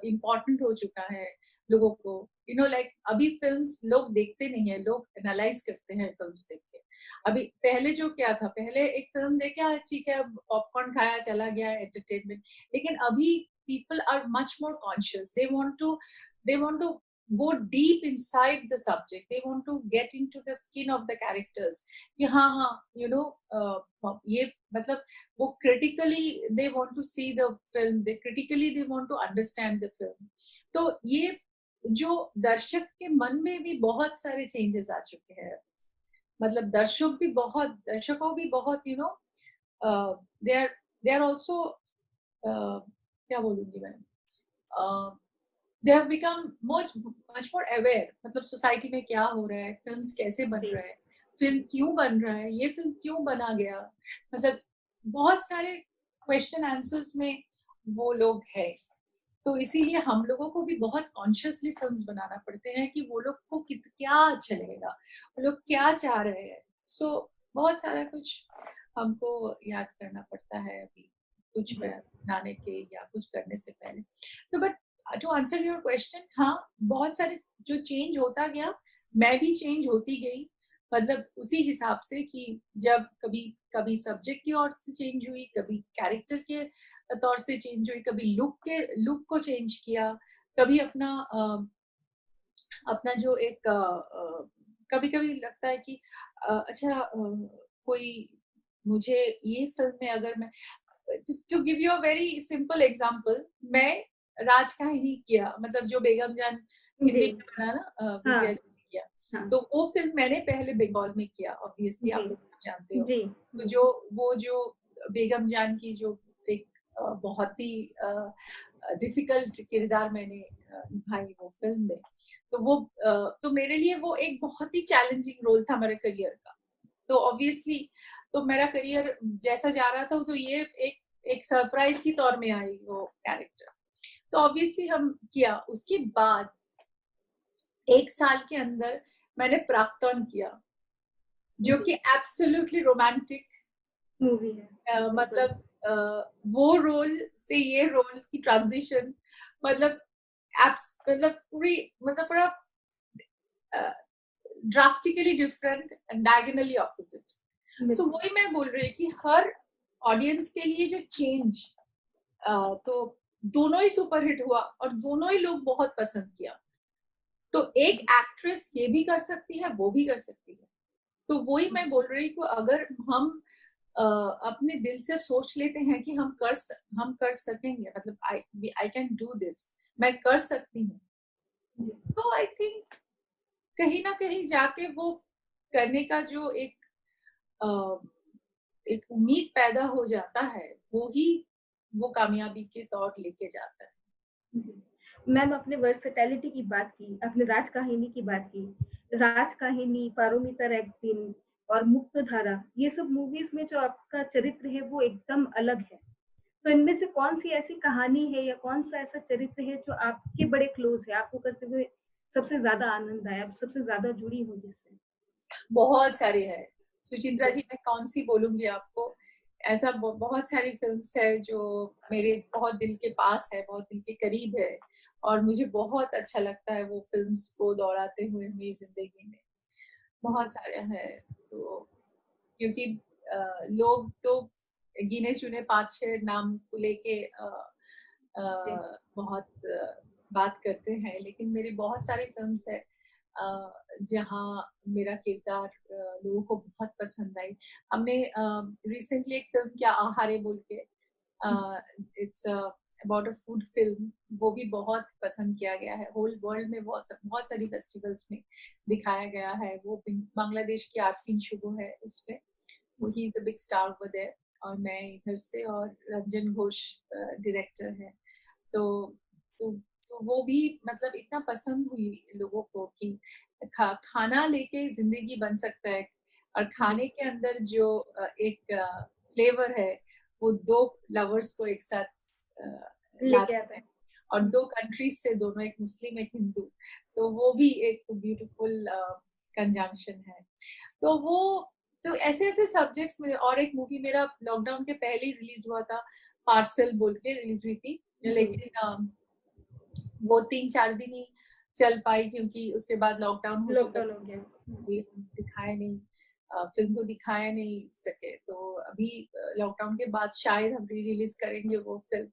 Speaker 2: इम्पोर्टेंट हो चुका है लोगों को। लाइक अभी फिल्म्स लोग देखते नहीं है, लोग एनालाइज करते हैं फिल्म्स देख के। अभी पहले जो क्या था, पहले एक फिल्म देखे ठीक है, पॉपकॉर्न खाया चला गया, एंटरटेनमेंट। लेकिन अभी people are much more conscious. They want to go deep inside the subject. They want to get into the skin of the characters. कि हाँ ये मतलब वो critically they want to see the film. They want to understand the film. तो ये जो दर्शक के मन में भी बहुत सारे चेंजेस आ चुके हैं। मतलब दर्शकों भी बहुत दे आर ऑल्सो क्या बोलूंगी मैं, they have become much much more aware, मतलब सोसाइटी में क्या हो रहा है, फिल्म्स कैसे बन रहा है, फिल्म क्यों बन रहा है, ये फिल्म क्यों बना गया, मतलब बहुत सारे क्वेश्चन आंसर्स में वो लोग हैं। तो इसीलिए हम लोगों को भी बहुत कॉन्शियसली फिल्म्स बनाना पड़ते हैं कि वो लोग को क्या अच्छा लगेगा, वो लोग क्या चाह रहे हैं। सो बहुत सारा कुछ हमको याद करना पड़ता है अभी कुछ बनाने के या कुछ करने से पहले। तो but to answer your question, हाँ बहुत सारे जो चेंज होता गया, मैं भी चेंज होती गई, मतलब उसी हिसाब से कि जब कभी कभी सब्जेक्ट की ओर से चेंज हुई, कभी कैरेक्टर के तौर से चेंज हुई, कभी लुक को चेंज किया, कभी अपना जो एक कभी कभी लगता है कि अच्छा कोई मुझे ये फिल्म में अगर मैं to give you a very simple example, मैं राज कहानी किया, मतलब जो बेगम जान हिंदी में बना ना विद्या जी ने किया, तो वो फिल्म मैंने पहले बंगाल में किया, ऑब्वियसली आप लोग सब जानते हो। तो जो बेगम जान की जो एक बहुत ही डिफिकल्ट किरदार मैंने निभाई वो फिल्म में, तो वो तो मेरे लिए वो एक बहुत ही चैलेंजिंग रोल था मेरे करियर का। तो ऑब्वियसली तो मेरा करियर जैसा जा रहा था तो ये एक सरप्राइज की तौर में आई वो कैरेक्टर, तो ऑब्वियसली हम किया। उसके बाद 1 साल के अंदर मैंने प्राक्तन किया, जो कि एब्सोल्युटली रोमांटिक मूवी है। मतलब वो रोल से ये रोल की ट्रांजिशन, मतलब पूरा drastically different and diagonally opposite. So वही मैं बोल रही कि हर ऑडियंस के लिए जो चेंज, तो दोनों ही सुपरहिट हुआ और दोनों ही लोग बहुत पसंद किया। तो एक एक्ट्रेस ये भी कर सकती है, वो भी कर सकती है। तो वही मैं बोल रही हूँ, अगर हम अपने दिल से सोच लेते हैं कि हम कर सकेंगे, मतलब आई कैन डू दिस, मैं कर सकती हूँ, तो आई थिंक कहीं ना कहीं जाके वो करने का जो एक उम्मीद पैदा हो जाता है, वो कामयाबी के तौर लेके जाता है।
Speaker 1: मैम आपने वर्सेटैलिटी की बात की, आपने राज कहानी की बात की। राज कहानी, पारोमिता रैगपिन और मुक्तधारा, ये सब मूवीज में जो आपका चरित्र है वो एकदम अलग है। तो इनमें से कौन सी ऐसी कहानी है या कौन सा ऐसा चरित्र है जो आपके बड़े क्लोज है, आपको करते हुए सबसे ज्यादा आनंद आया, सबसे ज्यादा जुड़ी हो जिससे?
Speaker 2: बहुत सारी है सुचित्रा जी, मैं कौन सी बोलूंगी आपको। ऐसा बहुत सारी फिल्म्स है जो मेरे बहुत दिल के पास है, बहुत दिल के करीब है, और मुझे बहुत अच्छा लगता है वो फिल्म्स को दोहराते हुए मेरी जिंदगी में। बहुत सारे हैं, तो क्योंकि लोग तो गिने चुने 5-6 नाम को लेके बहुत बात करते हैं, लेकिन मेरी बहुत सारी फिल्म्स है जहाँ मेरा किरदार लोगों को बहुत पसंद आई। हमने रिसेंटली एक फिल्म किया आहारे बोल के, it's about a food film, वो भी बहुत पसंद किया गया है, होल वर्ल्ड में बहुत सारी फेस्टिवल्स में दिखाया गया है। वो बांग्लादेश की आरफीन शुभो है उसमें, वो ही is a big star over there, और मैं इधर से, और रंजन घोष डायरेक्टर है। तो तो तो वो भी मतलब इतना पसंद हुई लोगों को कि खाना लेके जिंदगी बन सकता है, और खाने के अंदर जो एक फ्लेवर है वो 2 लवर्स को एक साथ
Speaker 1: लेके आता है,
Speaker 2: और 2 कंट्रीज से, दोनों, एक मुस्लिम एक हिंदू, तो वो भी एक ब्यूटीफुल कंजंक्शन है। तो वो तो ऐसे ऐसे सब्जेक्ट्स में। और एक मूवी मेरा लॉकडाउन के पहले ही रिलीज हुआ था, पार्सल बोल के रिलीज हुई थी, लेकिन वो 3-4 दिन ही चल पाई क्योंकि उसके बाद लॉकडाउन हो गया, दिखाए नहीं, फिल्म को दिखाया नहीं सके। तो अभी लॉकडाउन के बाद शायद हम रिलीज करेंगे वो फिल्म।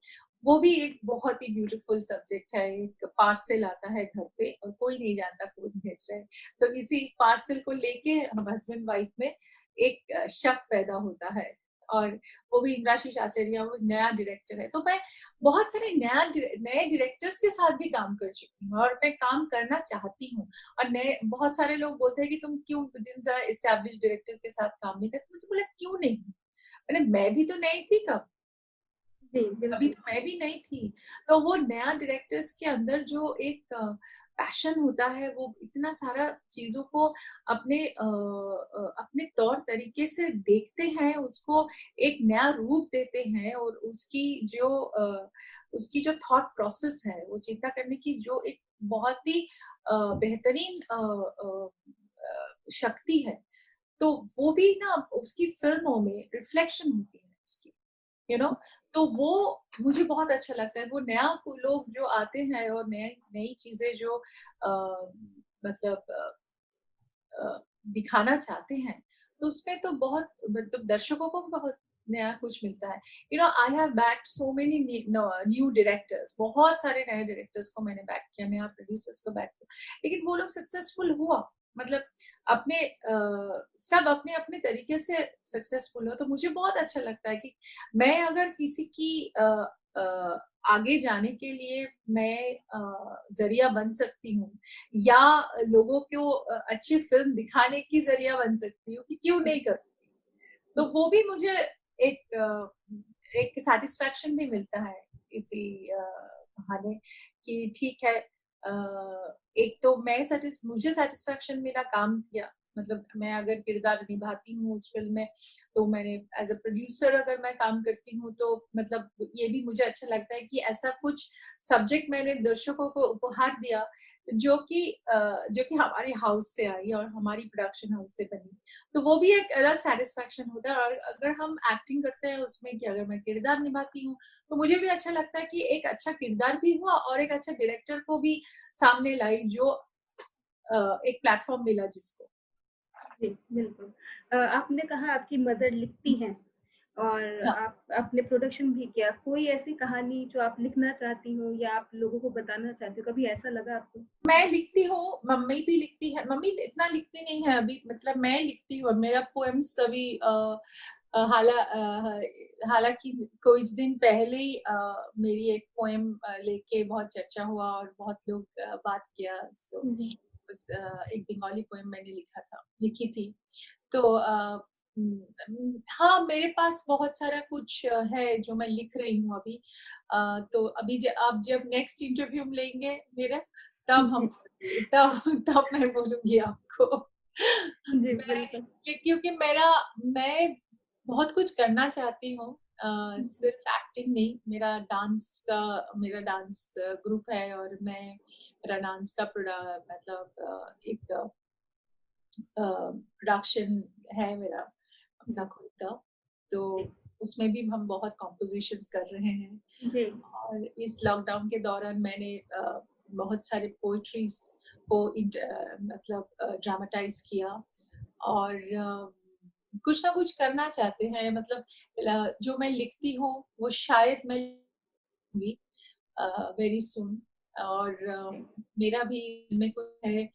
Speaker 2: वो भी एक बहुत ही ब्यूटीफुल सब्जेक्ट है, एक पार्सल आता है घर पे और कोई नहीं जानता कौन भेज रहा है, तो इसी पार्सल को लेके हम हस्बैंड वाइफ में एक शक पैदा होता है और वो भी इंद्राशीष आचार्य, वो नया डायरेक्टर है। तो मैं बहुत सारे नए डायरेक्टर्स के साथ भी काम कर चुकी हूँ और मैं काम करना चाहती हूँ। और नए बहुत सारे लोग बोलते हैं कि तुम क्यों जरा एस्टैब्लिश डायरेक्टर के साथ काम नहीं करते। मुझे बोला क्यों नहीं, मैंने मैं भी तो नहीं थी कब,
Speaker 1: जी,
Speaker 2: अभी
Speaker 1: बिल्कुल।
Speaker 2: तो मैं भी नहीं थी। तो वो नया डायरेक्टर्स के अंदर जो एक पैशन होता है, वो इतना सारा चीजों को अपने तौर तरीके से देखते हैं, उसको एक नया रूप देते हैं, और उसकी जो थॉट प्रोसेस है, वो चिंता करने की जो एक बहुत ही बेहतरीन शक्ति है, तो वो भी ना उसकी फिल्मों में रिफ्लेक्शन होती है उसकी, तो वो मुझे बहुत अच्छा लगता है। वो नया लोग जो आते हैं और नई नई चीजें जो मतलब दिखाना चाहते हैं, तो उसमें तो बहुत मतलब दर्शकों को बहुत नया कुछ मिलता है। I have backed so many new directors, बहुत सारे नए डायरेक्टर्स को मैंने बैक किया, नया प्रोड्यूसर्स को बैक किया, लेकिन वो लोग सक्सेसफुल हुआ, मतलब अपने सब अपने अपने तरीके से सक्सेसफुल हो। तो मुझे बहुत अच्छा लगता है कि मैं अगर किसी की आगे जाने के लिए मैं जरिया बन सकती हूँ, या लोगों को अच्छी फिल्म दिखाने की जरिया बन सकती हूँ, कि क्यों नहीं करूँगी। तो वो भी मुझे एक सेटिस्फेक्शन भी मिलता है इसी बहाने, कि ठीक है, एक तो मुझे सेटिस्फेक्शन मिला काम किया, मतलब मैं अगर किरदार निभाती हूँ उस फिल्म में, तो मैंने एज अ प्रोड्यूसर अगर मैं काम करती हूँ, तो मतलब ये भी मुझे अच्छा लगता है कि ऐसा कुछ सब्जेक्ट मैंने दर्शकों को उपहार दिया जो कि हमारे हाउस से आई और हमारी प्रोडक्शन हाउस से बनी। तो वो भी एक अलग सेटिस्फेक्शन होता है। और अगर हम एक्टिंग करते हैं उसमें, कि अगर मैं किरदार निभाती हूँ, तो मुझे भी अच्छा लगता है कि एक अच्छा किरदार भी हुआ और एक अच्छा डायरेक्टर को भी सामने लाई, जो एक प्लेटफॉर्म मिला जिसको।
Speaker 1: जी, बिल्कुल। आपने कहा आपकी मदर लिखती हैं और
Speaker 2: हाँ,
Speaker 1: आप आपने प्रोडक्शन भी किया। कोई ऐसी कहानी जो आप लिखना चाहती हो या आप लोगों को बताना चाहती हो, कभी ऐसा लगा आपको?
Speaker 2: मैं लिखती हूँ, मम्मी भी लिखती है। मम्मी इतना लिखती नहीं है अभी, मतलब मैं लिखती हूँ। मेरा पोएम्स अभी हालांकि कुछ दिन पहले ही मेरी एक पोएम लेके बहुत चर्चा हुआ और बहुत लोग बात किया। तो
Speaker 1: जी,
Speaker 2: एक बंगाली पोएम मैंने लिखी थी। तो हाँ, मेरे पास बहुत सारा कुछ है जो मैं लिख रही हूँ अभी। तो अभी आप जब नेक्स्ट इंटरव्यू लेंगे मेरा, तब हम
Speaker 1: जी,
Speaker 2: तब तब मैं बोलूंगी आपको।
Speaker 1: जी,
Speaker 2: मैं
Speaker 1: बिल्कुल।
Speaker 2: क्योंकि मैं बहुत कुछ करना चाहती हूँ,
Speaker 1: जी,
Speaker 2: सिर्फ एक्टिंग नहीं। मेरा डांस ग्रुप है, और मेरा डांस का मतलब एक प्रोडक्शन है मेरा अपना
Speaker 1: जी,
Speaker 2: खुद का। तो उसमें भी हम बहुत कॉम्पोजिशंस कर रहे हैं।
Speaker 1: जी,
Speaker 2: और इस लॉकडाउन के दौरान मैंने बहुत सारे पोएट्रीज को मतलब ड्रामेटाइज किया। और कुछ ना कुछ करना चाहते हैं, मतलब जो मैं लिखती हूँ वो शायद मैं लिखूंगी वेरी सुन। और मेरा भी में कुछ है,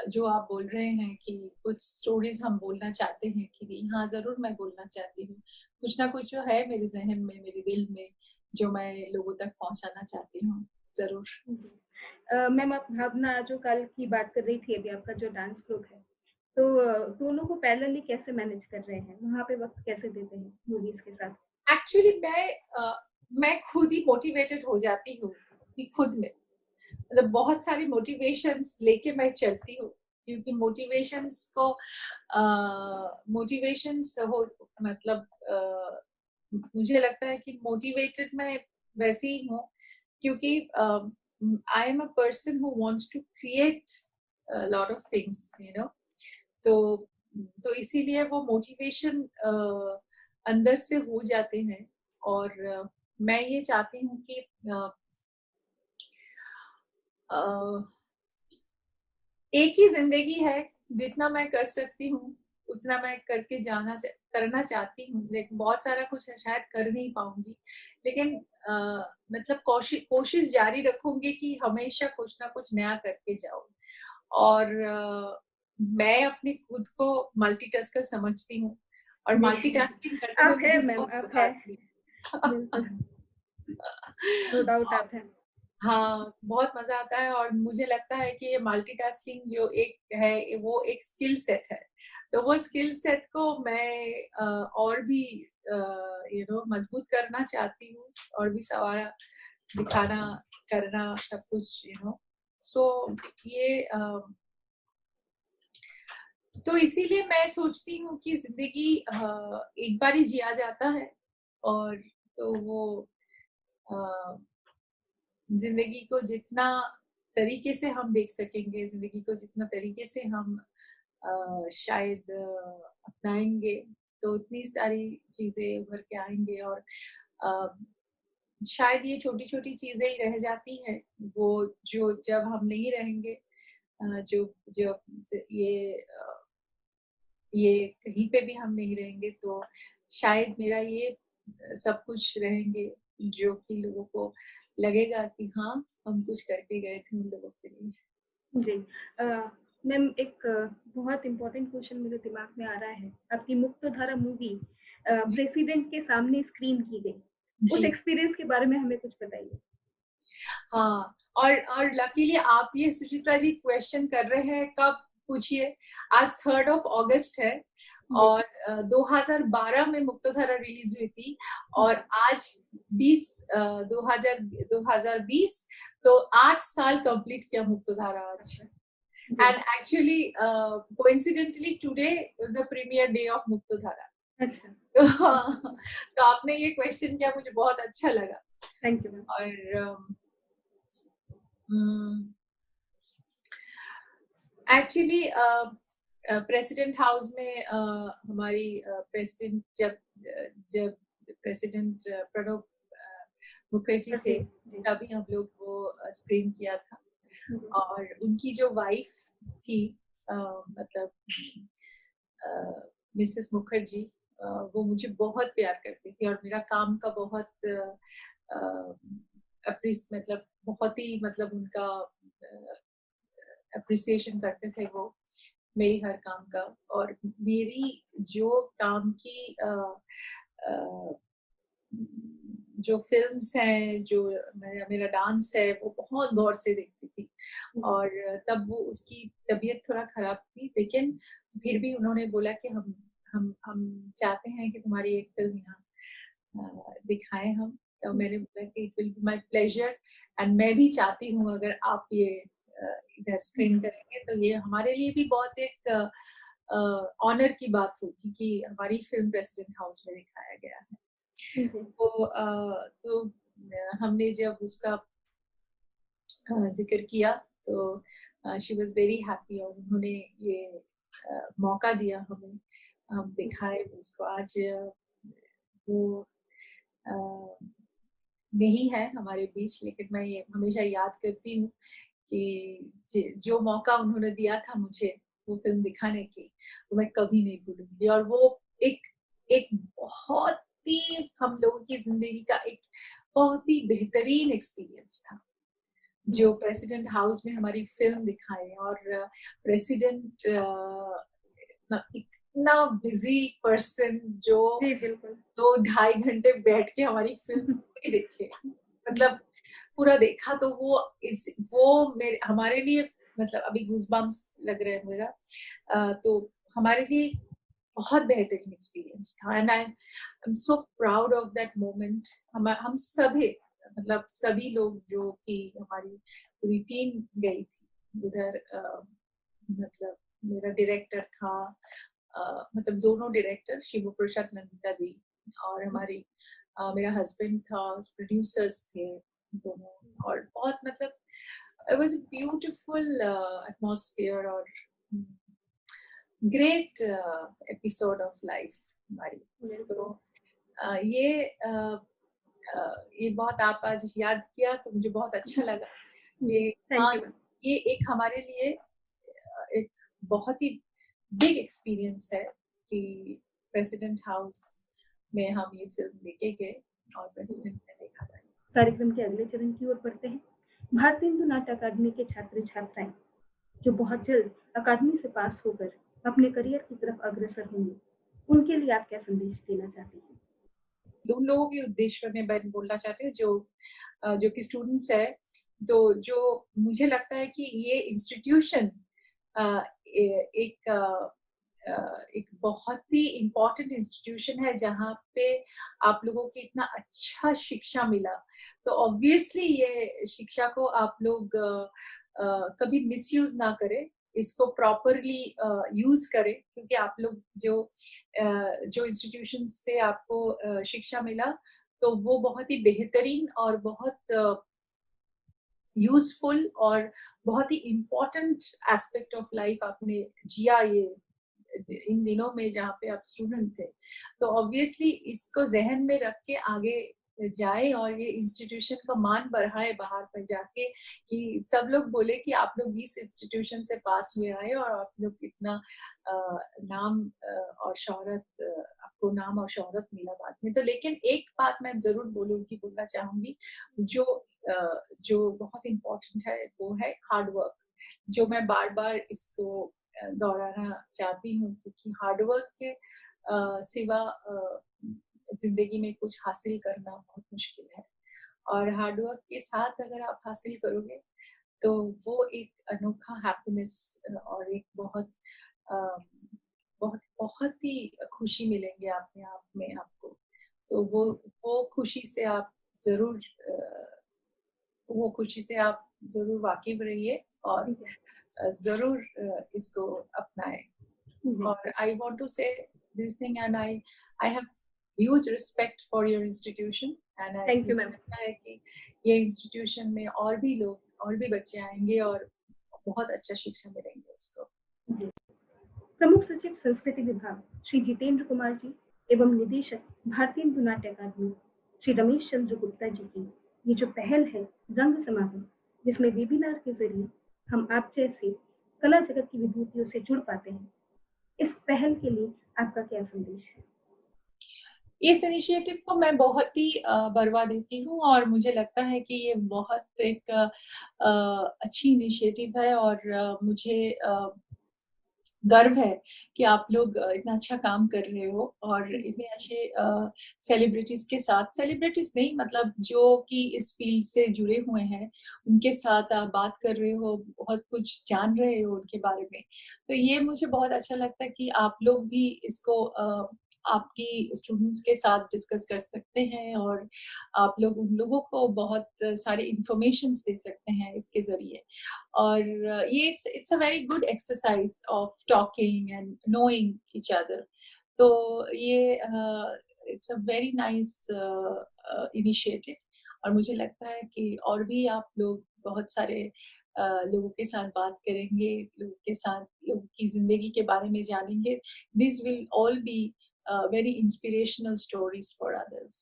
Speaker 2: जो आप बोल रहे हैं कि कुछ स्टोरीज हम बोलना चाहते हैं कि नहीं। हाँ, जरूर मैं बोलना चाहती हूँ। कुछ ना कुछ जो है मेरे जहन में, मेरे दिल में, जो मैं लोगों तक पहुंचाना चाहती हूँ, जरूर।
Speaker 1: जी। मैम, आप भावना जो कल की बात कर रही थी अभी, आपका जो डांस ग्रुप है, तो दोनों को पैरेलली कैसे मैनेज कर रहे हैं? वहाँ पे वक़्त कैसे देते हैं मूवीज़ के साथ?
Speaker 2: एक्चुअली मैं खुद ही मोटिवेटेड हो जाती हूँ कि खुद में, मतलब बहुत सारी मोटिवेशंस लेके मैं चलती हूँ, क्योंकि मोटिवेशंस हो, मतलब मुझे लगता है कि मोटिवेटेड मैं वैसे ही हूँ, क्योंकि I am a person who wants to create lot of things, तो इसीलिए वो मोटिवेशन अंदर से हो जाते हैं। और मैं ये चाहती हूँ कि अ, एक ही जिंदगी है, जितना मैं कर सकती हूँ उतना मैं करना चाहती हूँ। लेकिन बहुत सारा कुछ है, शायद कर नहीं पाऊंगी, लेकिन मतलब कोशिश जारी रखूंगी कि हमेशा कुछ ना कुछ नया करके जाऊं। और मैं अपने खुद को मल्टीटास्कर समझती हूँ। और
Speaker 1: जी।
Speaker 2: मल्टीटास्किंग करने में
Speaker 1: आप
Speaker 2: मुझे
Speaker 1: है मैम,
Speaker 2: बहुत
Speaker 1: आप
Speaker 2: मजा
Speaker 1: है।
Speaker 2: आती है।
Speaker 1: बिल्कुल, नो डाउट आप हैं।
Speaker 2: हाँ, बहुत मजा आता है और मुझे लगता है कि ये मल्टीटास्किंग जो एक है वो एक स्किल सेट है। तो वो स्किल सेट को मैं और भी मजबूत करना चाहती हूँ और भी सवाल दिखाना करना सब कुछ सो ये तो इसीलिए मैं सोचती हूँ कि जिंदगी एक बार ही जिया जाता है और तो वो अ, जिंदगी को जितना तरीके से हम देख सकेंगे, जिंदगी को जितना तरीके से हम शायद अपनाएंगे तो इतनी सारी चीजें उभर के आएंगे और अ, शायद ये छोटी छोटी चीजें ही रह जाती हैं वो जो जब हम नहीं रहेंगे जो जो ये कहीं पे भी हम नहीं रहेंगे तो शायद मेरा ये सब कुछ रहेंगे जो कि लोगों को लगेगा कि हाँ हम कुछ करके गए थे उन लोगों के लिए।
Speaker 1: जी। मैम एक बहुत इम्पोर्टेंट क्वेश्चन मेरे दिमाग में आ रहा है। आपकी मुक्तधारा मूवी
Speaker 2: जी
Speaker 1: प्रेसिडेंट के सामने स्क्रीन की गई। उस
Speaker 2: जी
Speaker 1: एक्सपीरियंस के बारे में हमें कुछ बताइए।
Speaker 2: हाँ और लकीली आप ये सुचित्रा जी क्वेश्चन कर रहे हैं कब पूछिए। आज 3 अगस्त है
Speaker 1: जी,
Speaker 2: और 2012 में मुक्तधारा रिलीज हुई थी और आज 2020 तो 8 साल कंप्लीट किया मुक्तधारा आज।
Speaker 1: जी।
Speaker 2: And actually coincidentally today is the premiere day of Muktadhara.
Speaker 1: अच्छा,
Speaker 2: तो हाँ, तो आपने ये क्वेश्चन किया मुझे बहुत अच्छा लगा
Speaker 1: थैंक यू मैम।
Speaker 2: और एक्चुअली प्रेसिडेंट हाउस में हमारी प्रेसिडेंट जब जब प्रेसिडेंट प्रणब मुखर्जी थे
Speaker 1: जी,
Speaker 2: तभी हम लोग वो स्क्रीन किया था
Speaker 1: जी,
Speaker 2: और उनकी जो वाइफ थी मतलब मिसेस मुखर्जी वो मुझे बहुत प्यार करती थी और मेरा काम का बहुत मतलब बहुत ही मतलब उनका अप्रिसिएशन करते थे वो मेरी हर काम का और मेरी जो काम की जो फिल्म्स हैं जो मेरा डांस है वो बहुत गौर से देखती थी
Speaker 1: जी,
Speaker 2: और तब वो उसकी तबीयत थोड़ा खराब थी लेकिन फिर भी उन्होंने बोला कि हम चाहते हैं कि तुम्हारी एक फिल्म यहाँ दिखाएं हम। तो मैंने बोला कि it will be my pleasure and मैं भी चाहती हूँ अगर आप ये इधर स्क्रीन करेंगे तो ये हमारे लिए भी बहुत एक ऑनर की बात होगी कि हमारी फिल्म प्रेसिडेंट हाउस में दिखाया गया है।
Speaker 1: जी,
Speaker 2: तो हमने जब उसका जिक्र किया तो शी वॉज वेरी हैप्पी और उन्होंने ये मौका दिया हमें हम दिखाए उसको। आज वो अ, नहीं है हमारे बीच लेकिन मैं ये हमेशा याद करती हूँ कि जो मौका उन्होंने दिया था मुझे वो फिल्म दिखाने की वो मैं कभी नहीं भूलूंगी और वो एक एक बहुत ही हम लोगों की जिंदगी का एक बहुत ही बेहतरीन एक्सपीरियंस था जो प्रेसिडेंट हाउस में हमारी फिल्म दिखाए और प्रेसिडेंट इतना बिजी पर्सन जो
Speaker 1: जी, बिल्कुल।
Speaker 2: 2-2.5 घंटे बैठ के हमारी फिल्म पूरी देखे मतलब पूरा देखा तो वो मेरे हमारे लिए मतलब अभी गूज़बम्प्स लग रहे हैं मेरा तो हमारे लिए बहुत बेहतरीन एक्सपीरियंस था and I am so proud of that moment. हम सभी मतलब सभी लोग जो कि हमारी पूरी टीम गई थी उधर मतलब मेरा डायरेक्टर था मतलब दोनों डायरेक्टर शिव प्रसाद नंदिता दी और हमारी मेरा हस्बैंड था प्रोड्यूसर्स थे दोनों और बहुत मतलब it was a beautiful atmosphere और ग्रेट एपिसोड ऑफ लाइफ हमारी। तो ये बहुत आप आज याद किया तो मुझे बहुत अच्छा लगा कि
Speaker 1: थैंक
Speaker 2: हाँ
Speaker 1: यू मैम।
Speaker 2: ये एक हमारे लिए एक बहुत ही बिग एक्सपीरियंस है कि प्रेसिडेंट हाउस में हम ये फिल्म देखे गए और प्रेसिडेंट ने देखा था।
Speaker 1: कार्यक्रम के अगले चरण की ओर बढ़ते हैं। भारतीय हिंदू नाट्य अकादमी के छात्र छात्राएं जो बहुत जल्द अकादमी से पास होकर अपने करियर की तरफ अग्रसर होंगे, उनके लिए आप क्या संदेश देना चाहती हैं?
Speaker 2: उन लोगों के उद्देश्य में मैं बोलना चाहती हूँ जो कि स्टूडेंट्स है, तो जो मुझे लगता है कि ये इंस्टीट्यूशन एक बहुत ही इम्पोर्टेंट इंस्टीट्यूशन है जहाँ पे आप लोगों को इतना अच्छा शिक्षा मिला। तो ऑब्वियसली ये शिक्षा को आप लोग कभी मिसयूज ना करें, इसको प्रॉपरली यूज करें, क्योंकि आप लोग जो इंस्टीट्यूशन से आपको शिक्षा मिला तो वो बहुत ही बेहतरीन और बहुत यूजफुल और बहुत ही इम्पोर्टेंट एस्पेक्ट ऑफ लाइफ आपने जिया ये इन दिनों में जहाँ पे आप स्टूडेंट थे। तो ऑब्वियसली इसको जहन में रख के आगे जाए और ये इंस्टीट्यूशन का मान बढ़ाए बाहर पर जाके, कि सब लोग बोले कि आप लोग इस इंस्टीट्यूशन से पास हुए आए और आप लोग कितना नाम और शोहरत, आपको नाम और शोहरत मिला बाद में। तो लेकिन एक बात मैं जरूर बोलना चाहूंगी, जो बहुत इम्पोर्टेंट है वो है हार्ड वर्क, जो मैं बार बार इसको दोहराना चाहती हूँ, क्योंकि हार्डवर्क के सिवा जिंदगी में कुछ हासिल करना बहुत मुश्किल है। और हार्डवर्क के साथ अगर आप हासिल करोगे तो वो एक अनोखा हैप्पीनेस और एक बहुत ही खुशी मिलेंगे अपने आप में आपको। तो वो खुशी से आप जरूर वो खुशी से आप जरूर वाकिफ रहिए और जरूर इसको अपनाएं। और I want to say this thing, and I have huge respect for your institution, and
Speaker 1: thank you
Speaker 2: मुझे
Speaker 1: मैम।
Speaker 2: लगता है कि ये इंस्टीट्यूशन में और भी लोग और भी बच्चे आएंगे और बहुत अच्छा शिक्षा मिलेंगे उसको।
Speaker 1: प्रमुख सचिव संस्कृति विभाग श्री जितेंद्र कुमार जी एवं निदेशक भारतीय हिंदू नाट्य अकादमी श्री रमेश चंद्र गुप्ता जी की ये जो पहल है रंग समागम, जिसमें वेबिनार के जरिए हम आप जैसे कला जगत की विभूतियों से जुड़ पाते हैं, इस पहल के लिए आपका क्या संदेश है?
Speaker 2: इस इनिशिएटिव को मैं बहुत ही बरवा देती हूँ और मुझे लगता है कि ये बहुत एक अच्छी इनिशिएटिव है और मुझे गर्व है कि आप लोग इतना अच्छा काम कर रहे हो और इतने अच्छे सेलिब्रिटीज के साथ, सेलिब्रिटीज नहीं मतलब जो कि इस फील्ड से जुड़े हुए हैं उनके साथ आप बात कर रहे हो, बहुत कुछ जान रहे हो उनके बारे में। तो ये मुझे बहुत अच्छा लगता है कि आप लोग भी इसको आपकी स्टूडेंट्स के साथ डिस्कस कर सकते हैं और आप लोग उन लोगों को बहुत सारे इंफॉर्मेशन दे सकते हैं इसके जरिए। और ये it's a very good exercise of talking and knowing each other. तो ये it's a very nice initiative और मुझे लगता है कि और भी आप लोग बहुत सारे लोगों के साथ बात करेंगे, लोगों के साथ लोगों की जिंदगी के बारे में जानेंगे। This will all be very inspirational stories for others.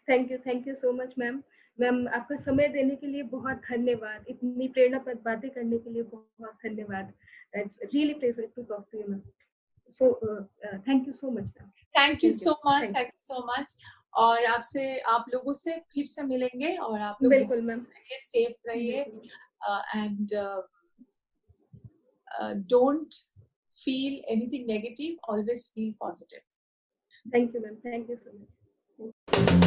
Speaker 1: Thank you so much ma'am. Ma'am, आपका समय देने के लिए बहुत धन्यवाद। इतनी प्रेरणाप्रद बातें करने के लिए बहुत धन्यवाद। It's really pleasure to talk to you ma'am. So thank you so much ma'am.
Speaker 2: Thank you so much,
Speaker 1: thank
Speaker 2: thank you so much. और आप लोगों से फिर से मिलेंगे और आप
Speaker 1: यू।
Speaker 2: लोग
Speaker 1: बिल्कुल मैम।
Speaker 2: रहिए, सेफ रहिए
Speaker 1: बिल्कुल।
Speaker 2: And don't feel anything negative, always feel positive.
Speaker 1: Thank you ma'am. Thank you so much.